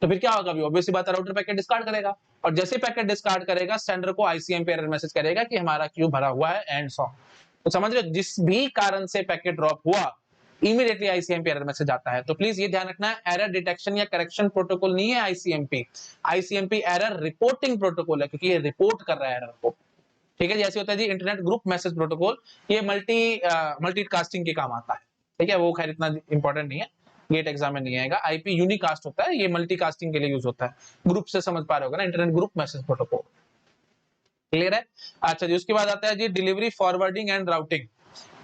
Speaker 1: तो फिर क्या होगा, ऑब्वियस सी बात है, राउटर पैकेट डिस्कार्ड करेगा, और जैसे पैकेट डिस्कार्ड करेगा सेंडर को आईसीएमपी एरर मैसेज करेगा कि हमारा क्यू भरा हुआ है एंड सो। तो समझ रहे हो, जिस भी कारण से पैकेट ड्रॉप हुआ इमीडिएटली आईसीएमपी एरर मैसेज आता है। तो प्लीज ये ध्यान रखना है, एरर डिटेक्शन या करेक्शन प्रोटोकॉल नहीं है ICMP. ICMP error reporting protocol है, क्योंकि ये रिपोर्ट कर रहा है एरर को। ठीक है, जैसे होता है जी इंटरनेट ग्रुप मैसेज प्रोटोकॉल, ये मल्टीकास्टिंग के काम आता है। ठीक है, वो खैर इतना इंपॉर्टेंट नहीं है, गेट एग्जाम में नहीं आएगा। आईपी यूनिकास्ट होता है, ये मल्टीकास्टिंग के लिए यूज होता है। ग्रुप से समझ पा रहे होगा ना, internet group message protocol. Clear है? अच्छा जी, उसके बाद आता है जी delivery forwarding and routing.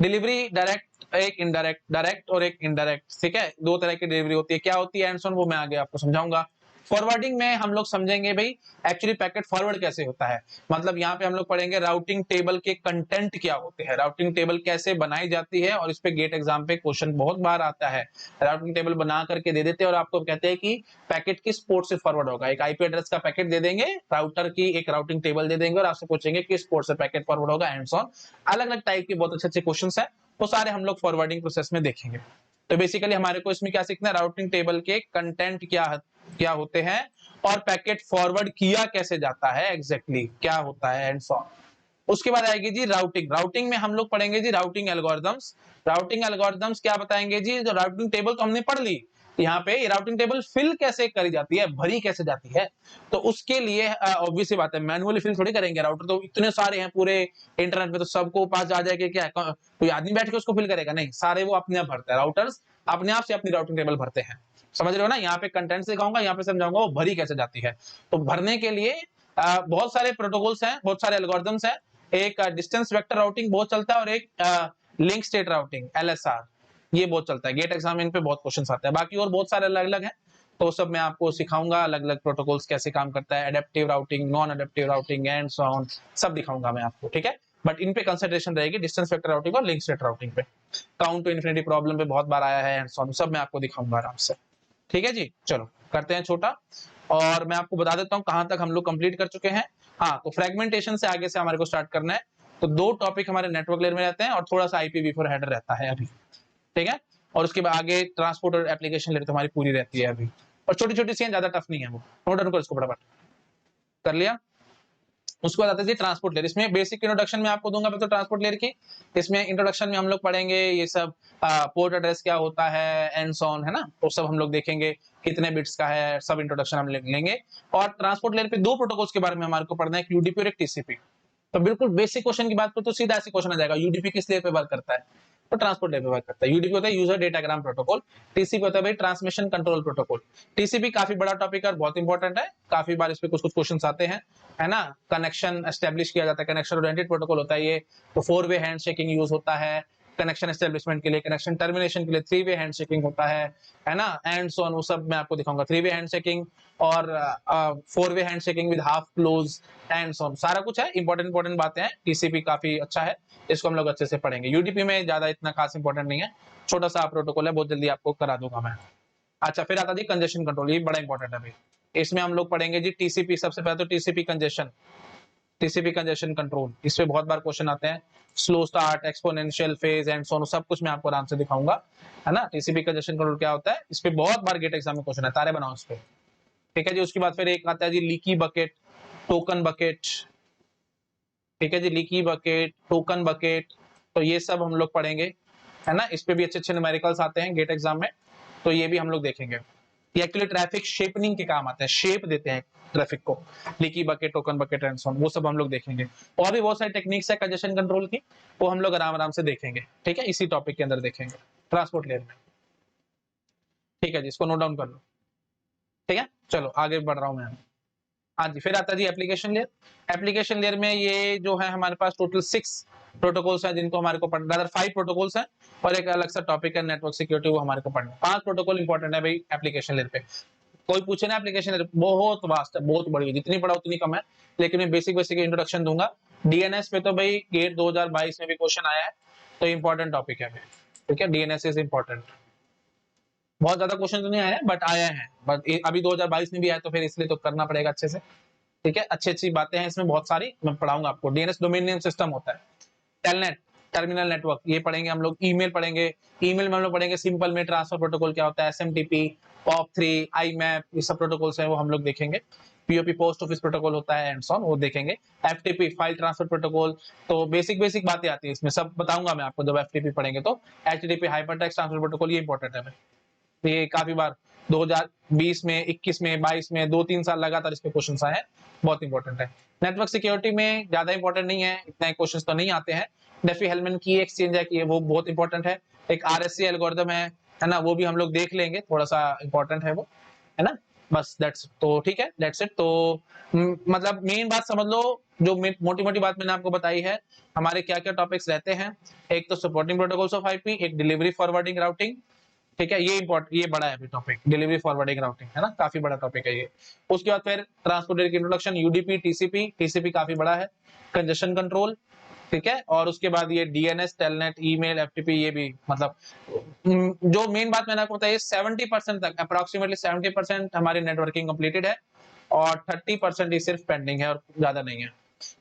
Speaker 1: Delivery direct, एक इनडायरेक्ट, डायरेक्ट और एक इनडायरेक्ट। ठीक है, दो तरह की डिलीवरी होती है। क्या होती है एंड सो ऑन, वो मैं आगे आपको समझाऊंगा। फॉरवर्डिंग में हम लोग समझेंगे भाई एक्चुअली पैकेट फॉरवर्ड कैसे होता है। मतलब यहाँ पे हम लोग पढ़ेंगे राउटिंग टेबल के कंटेंट क्या होते हैं, राउटिंग टेबल कैसे बनाई जाती है, और इस पे गेट एग्जाम पे क्वेश्चन बहुत बार आता है। राउटिंग टेबल बना करके दे देते हैं और आपको कहते हैं कि पैकेट किस पोर्ट से फॉरवर्ड होगा। एक आईपी एड्रेस का पैकेट दे देंगे, राउटर की एक राउटिंग टेबल दे देंगे और आपसे पूछेंगे किस पोर्ट से पैकेट फॉरवर्ड होगा एंड सो ऑन। अलग अलग टाइप के बहुत अच्छे अच्छे क्वेश्चन है, वो सारे हम लोग फॉरवर्डिंग प्रोसेस में देखेंगे। तो बेसिकली हमारे को इसमें क्या सीखना है, राउटिंग टेबल के कंटेंट क्या होते हैं, और पैकेट फॉरवर्ड किया कैसे जाता है, एग्जैक्टली क्या होता है एंड सो ऑन। उसके बाद आएगी जी राउटिंग। राउटिंग में हम लोग पढ़ेंगे जी राउटिंग एल्गोरिथम्स। राउटिंग एल्गोरिथम्स क्या बताएंगे जी, जो राउटिंग टेबल तो हमने पढ़ ली, यहाँ पे ये राउटिंग टेबल फिल कैसे करी जाती है, भरी कैसे जाती है। तो उसके लिए ऑब्वियस सी बात है, मैनुअली फिल थोड़ी करेंगे, राउटर तो इतने सारे हैं पूरे इंटरनेट में, तो सबको पास आ जाएगा क्या, कोई आदमी बैठ के उसको फिल करेगा, नहीं, सारे वो अपने आप भरते हैं, राउटर्स अपने आप से अपनी राउटिंग टेबल भरते हैं। समझ रहे हो ना, यहाँ पे कंटेंट सिखाऊंगा, यहाँ पे समझाऊंगा वो भरी कैसे जाती है। तो भरने के लिए बहुत सारे प्रोटोकॉल्स हैं, बहुत सारे एल्गोरिथम्स हैं। एक डिस्टेंस वेक्टर राउटिंग बहुत चलता है, और एक लिंक स्टेट राउटिंग एलएसआर, ये बहुत चलता है। गेट एग्जाम इन पे बहुत क्वेश्चन आते हैं, बाकी और बहुत सारे अलग अलग हैं, तो सब मैं आपको सिखाऊंगा, अलग अलग प्रोटोकॉल्स कैसे काम करता है, adaptive routing, non adaptive routing and so on, सब दिखाऊंगा मैं आपको। ठीक है, बट इन पे कंसंट्रेशन रहेगी डिस्टेंस वेक्टर राउटिंग और लिंक स्टेट राउटिंग पे। काउंट टू इन्फिनिटी प्रॉब्लम पे बहुत बार आया है एंड सो ऑन, सब मैं आपको दिखाऊंगा आराम से। ठीक है जी, चलो करते हैं छोटा, और मैं आपको बता देता हूँ कहां तक हम लोग कंप्लीट कर चुके हैं। हाँ, तो फ्रेगमेंटेशन से आगे से हमारे को स्टार्ट करना है। तो दो टॉपिक हमारे नेटवर्क लेयर में रहते हैं और थोड़ा सा IPv4 हेडर रहता है अभी। ठीक है, और उसके बाद आगे ट्रांसपोर्ट और एप्लीकेशन लेयर तो हमारी पूरी रहती है अभी, और छोटी छोटी सी ज्यादा टफ नहीं है वो, नोट डाउन करो इसको फटाफट। कर लिया? उसके बाद आते हैं ट्रांसपोर्ट लेयर। इसमें बेसिक इंट्रोडक्शन में आपको दूंगा तो ट्रांसपोर्ट लेयर की, इसमें इंट्रोडक्शन में हम लोग पढ़ेंगे ये सब, पोर्ट एड्रेस क्या होता है एंड सो ऑन, है ना, तो सब हम लोग देखेंगे, कितने बिट्स का है, सब इंट्रोडक्शन हम लेंगे। और ट्रांसपोर्ट लेयर पे दो प्रोटोकॉल्स के बारे में हमारे को पढ़ना है, एक यूडीपी और एक टीसीपी। तो बिल्कुल बेसिक क्वेश्चन की बात करो तो सीधा ऐसे क्वेश्चन आ जाएगा, यूडीपी किस लेयर पे वर्क करता है, तो ट्रांसपोर्ट लेयर पे वर्क करता है। यूडीपी होता है यूजर डेटाग्राम प्रोटोकॉल, टीसीपी होता है भाई ट्रांसमिशन कंट्रोल प्रोटोकॉल। टीसीपी काफी बड़ा टॉपिक है और बहुत इंपॉर्टेंट है, काफी बार इस पे कुछ कुछ क्वेश्चन आते हैं, है ना। कनेक्शन एस्टेब्लिश किया जाता है, कनेक्शन ओरिएंटेड प्रोटोकॉल होता है ये। तो 4 वे हैंडशेकिंग यूज होता है कनेक्शन एस्टेब्लिशमेंट के लिए, कनेक्शन टर्मिनेशन के लिए 3 वे हैंडशेकिंग होता है ना, एंड सो ऑन, वो सब मैं आपको दिखाऊंगा। 3 वे हैंडशेकिंग और 4 way handshaking with half close and so on, सारा कुछ है, इंपॉर्टेंट बातें हैं। टीसीपी काफी अच्छा है, इसको हम लोग अच्छे से पढ़ेंगे। यूडीपी में ज्यादा इतना खास इंपॉर्टेंट नहीं है, छोटा सा प्रोटोकॉल है, बहुत जल्दी आपको करा दूंगा मैं। अच्छा, फिर आता जी कंजेशन कंट्रोल, ये बड़ा इंपॉर्टेंट है भाई। इसमें हम लोग पढ़ेंगे जी टीसीपी, सबसे पहले तो TCP congestion, TCP congestion control, इस पे बहुत बार क्वेश्चन आते हैं। Slow start, exponential phase and so on, सब कुछ मैं आपको आराम से दिखाऊंगा, है ना। टीसीपी कंजेशन कंट्रोल क्या होता है, इस पे बहुत बार गेट एग्जाम में क्वेश्चन है, तारे बनाओ इस पे। ठीक है जी, उसके बाद फिर एक आता है जी लीकी बकेट, टोकन बकेट। ठीक है जी, लीकी बकेट, टोकन बकेट, तो ये सब हम लोग पढ़ेंगे, है ना। इस पे भी अच्छे अच्छे न्यूमेरिकल्स आते हैं गेट एग्जाम में, तो ये भी हम लोग देखेंगे। ये एक्चुअली ट्रैफिक शेपनिंग के काम आते हैं, शेप देते हैं ट्रैफिक को। Leaky bucket, token bucket and so on, वो सब हम लोग देखेंगे। और भी बहुत सारी टेक्निक्स है कंजेशन कंट्रोल की, वो हम लोग आराम आराम से देखेंगे। ठीक है, इसी टॉपिक के अंदर देखेंगे ट्रांसपोर्ट लेयर में। ठीक है जी, इसको नोट डाउन कर लो। ठीक है, चलो आगे बढ़ रहा हूं मैं। हाँ जी, फिर आता है जी एप्लीकेशन लेयर। एप्लीकेशन लेयर में ये जो है हमारे पास टोटल 6 प्रोटोकॉल्स हैं जिनको हमारे को पढ़ना, रादर 5 प्रोटोकॉल्स हैं, और एक अलग सा टॉपिक है नेटवर्क सिक्योरिटी, वो हमारे को पढ़ना। 5 प्रोटोकॉल इंपॉर्टेंट है भाई एप्लीकेशन लेयर पे। कोई पूछे ना एप्लीकेशन बहुत वास्ट है, बहुत बड़ी है, जितनी पढ़ा उतनी कम है, लेकिन मैं बेसिक बेसिक इंट्रोडक्शन दूंगा। डीएनएस पे तो भाई गेट 2022 में भी क्वेश्चन आया है, तो इंपॉर्टेंट टॉपिक है, ठीक है, डीएनएस इज इंपॉर्टेंट। बहुत ज्यादा क्वेश्चन तो नहीं आया है बट आया है, बट अभी 2022 में भी आया तो फिर इसलिए तो करना पड़ेगा अच्छे से, ठीक है। अच्छी अच्छी बातें हैं इसमें बहुत सारी, मैं पढ़ाऊंगा आपको। डीएनएस डोमेन नेम सिस्टम होता है, टेलनेट टर्मिनल नेटवर्क ये पढ़ेंगे हम लोग, ईमेल पढ़ेंगे, ईमेल में हम लोग पढ़ेंगे सिंपल में ट्रांसफर प्रोटोकॉल क्या होता है, एसएमटीपी, पॉप3, आईमैप, ये सब प्रोटोकॉल्स हैं वो हम लोग देखेंगे। पीओपी पोस्ट ऑफिस प्रोटोकॉल होता है एंड सो ऑन, वो देखेंगे। एफटीपी फाइल ट्रांसफर प्रोटोकॉल, तो बेसिक बेसिक बातें आती है इसमें, सब बताऊंगा मैं आपको जब एफटीपी पढ़ेंगे तो। एचटीटीपी हाइपरटेक्स्ट ट्रांसफर प्रोटोकॉल ये इंपॉर्टेंट है भाई, ये काफी बार 2020 में, 21 में, 22 में 2-3 साल लगातार इस पे क्वेश्चंस आए हैं, बहुत इंपॉर्टेंट है। नेटवर्क सिक्योरिटी में ज्यादा इंपॉर्टेंट नहीं है, इतने क्वेश्चंस तो नहीं आते हैं। डेफी हेलमैन की एक्सचेंज है कि वो बहुत इंपॉर्टेंट है। एक आरएससी एल्गोरिथम है ना, वो भी हम लोग देख लेंगे, थोड़ा सा इंपॉर्टेंट है वो, है ना। बस दैट्स तो ठीक है, दैट्स इट। तो मतलब मेन बात समझ लो, जो मोटी मोटी बात मैंने आपको बताई है, हमारे क्या क्या टॉपिक्स रहते हैं। एक तो सपोर्टिंग प्रोटोकॉल्स ऑफ आईपी, एक डिलीवरी फॉरवर्डिंग राउटिंग, ठीक है, ये बड़ा है अभी टॉपिक, डिलीवरी फॉरवर्डिंग राउटिंग, है ना, काफी बड़ा टॉपिक है ये। उसके बाद फिर ट्रांसपोर्टर की इंट्रोडक्शन, यूडीपी, टीसीपी, टीसीपी काफी बड़ा है, कंजेशन कंट्रोल, ठीक है। और उसके बाद ये डीएनएस, टेलनेट, ईमेल, एफटीपी, ये भी मतलब जो मेन बात मैंने आपको बताई 70% तक, अप्रोक्सीमेटली 70% हमारी नेटवर्किंग कंप्लीटेड है, और 30% ही सिर्फ पेंडिंग है और ज्यादा नहीं है।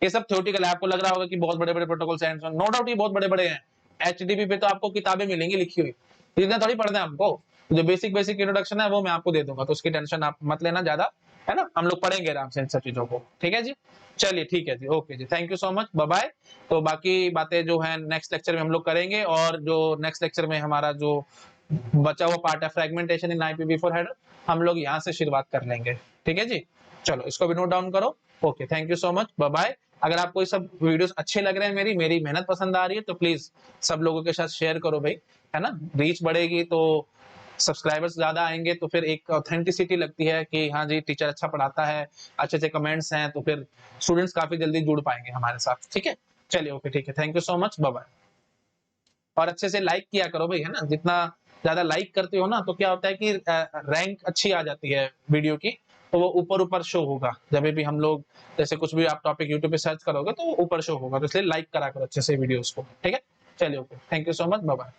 Speaker 1: ये सब थ्योरेटिकल है, आपको लग रहा होगा कि बहुत बड़े बड़े प्रोटोकॉल्स हैं, नो डाउट ये बहुत बड़े बड़े हैं। एचटीटीपी पे तो आपको किताबें मिलेंगी लिखी हुई, इतना थोड़ी पढ़ना है हमको। जो बेसिक बेसिक इंट्रोडक्शन है वो मैं आपको दे दूंगा, तो उसकी टेंशन आप मत लेना ज्यादा, है ना, हम लोग पढ़ेंगे आराम से इन सब चीजों को, ठीक है जी। चलिए ठीक है जी, ओके जी, thank you so much, bye bye. तो बाकी बातें जो है नेक्स्ट लेक्चर में हम लोग करेंगे, और जो नेक्स्ट लेक्चर में हमारा जो बचा हुआ पार्ट है फ्रेगमेंटेशन इन IPv4 हेडर, हम लोग यहाँ से शुरुआत कर लेंगे, ठीक है जी। चलो इसको भी नोट डाउन करो। Okay, thank you so much, bye bye. अगर आपको ये सब वीडियोस अच्छे लग रहे हैं, मेरी मेहनत पसंद आ रही है, तो प्लीज सब लोगों के साथ शेयर करो भाई, है ना। रीच बढ़ेगी तो सब्सक्राइबर्स ज्यादा आएंगे, तो फिर एक ऑथेंटिसिटी लगती है कि हाँ जी टीचर अच्छा पढ़ाता है, अच्छे अच्छे कमेंट्स हैं, तो फिर स्टूडेंट्स काफी जल्दी जुड़ पाएंगे हमारे साथ, ठीक है। चलिए ओके, ठीक है, thank you so much, bye bye. और अच्छे से लाइक किया करो भाई, है ना, जितना ज्यादा लाइक करते हो ना, तो क्या होता है कि रैंक अच्छी आ जाती है वीडियो की, तो वो ऊपर ऊपर शो होगा जब भी हम लोग, जैसे कुछ भी आप टॉपिक यूट्यूब पे सर्च करोगे तो वो ऊपर शो होगा, तो इसलिए लाइक करा करो अच्छे से वीडियोस को, ठीक है। चलिए okay, thank you so much, bye bye.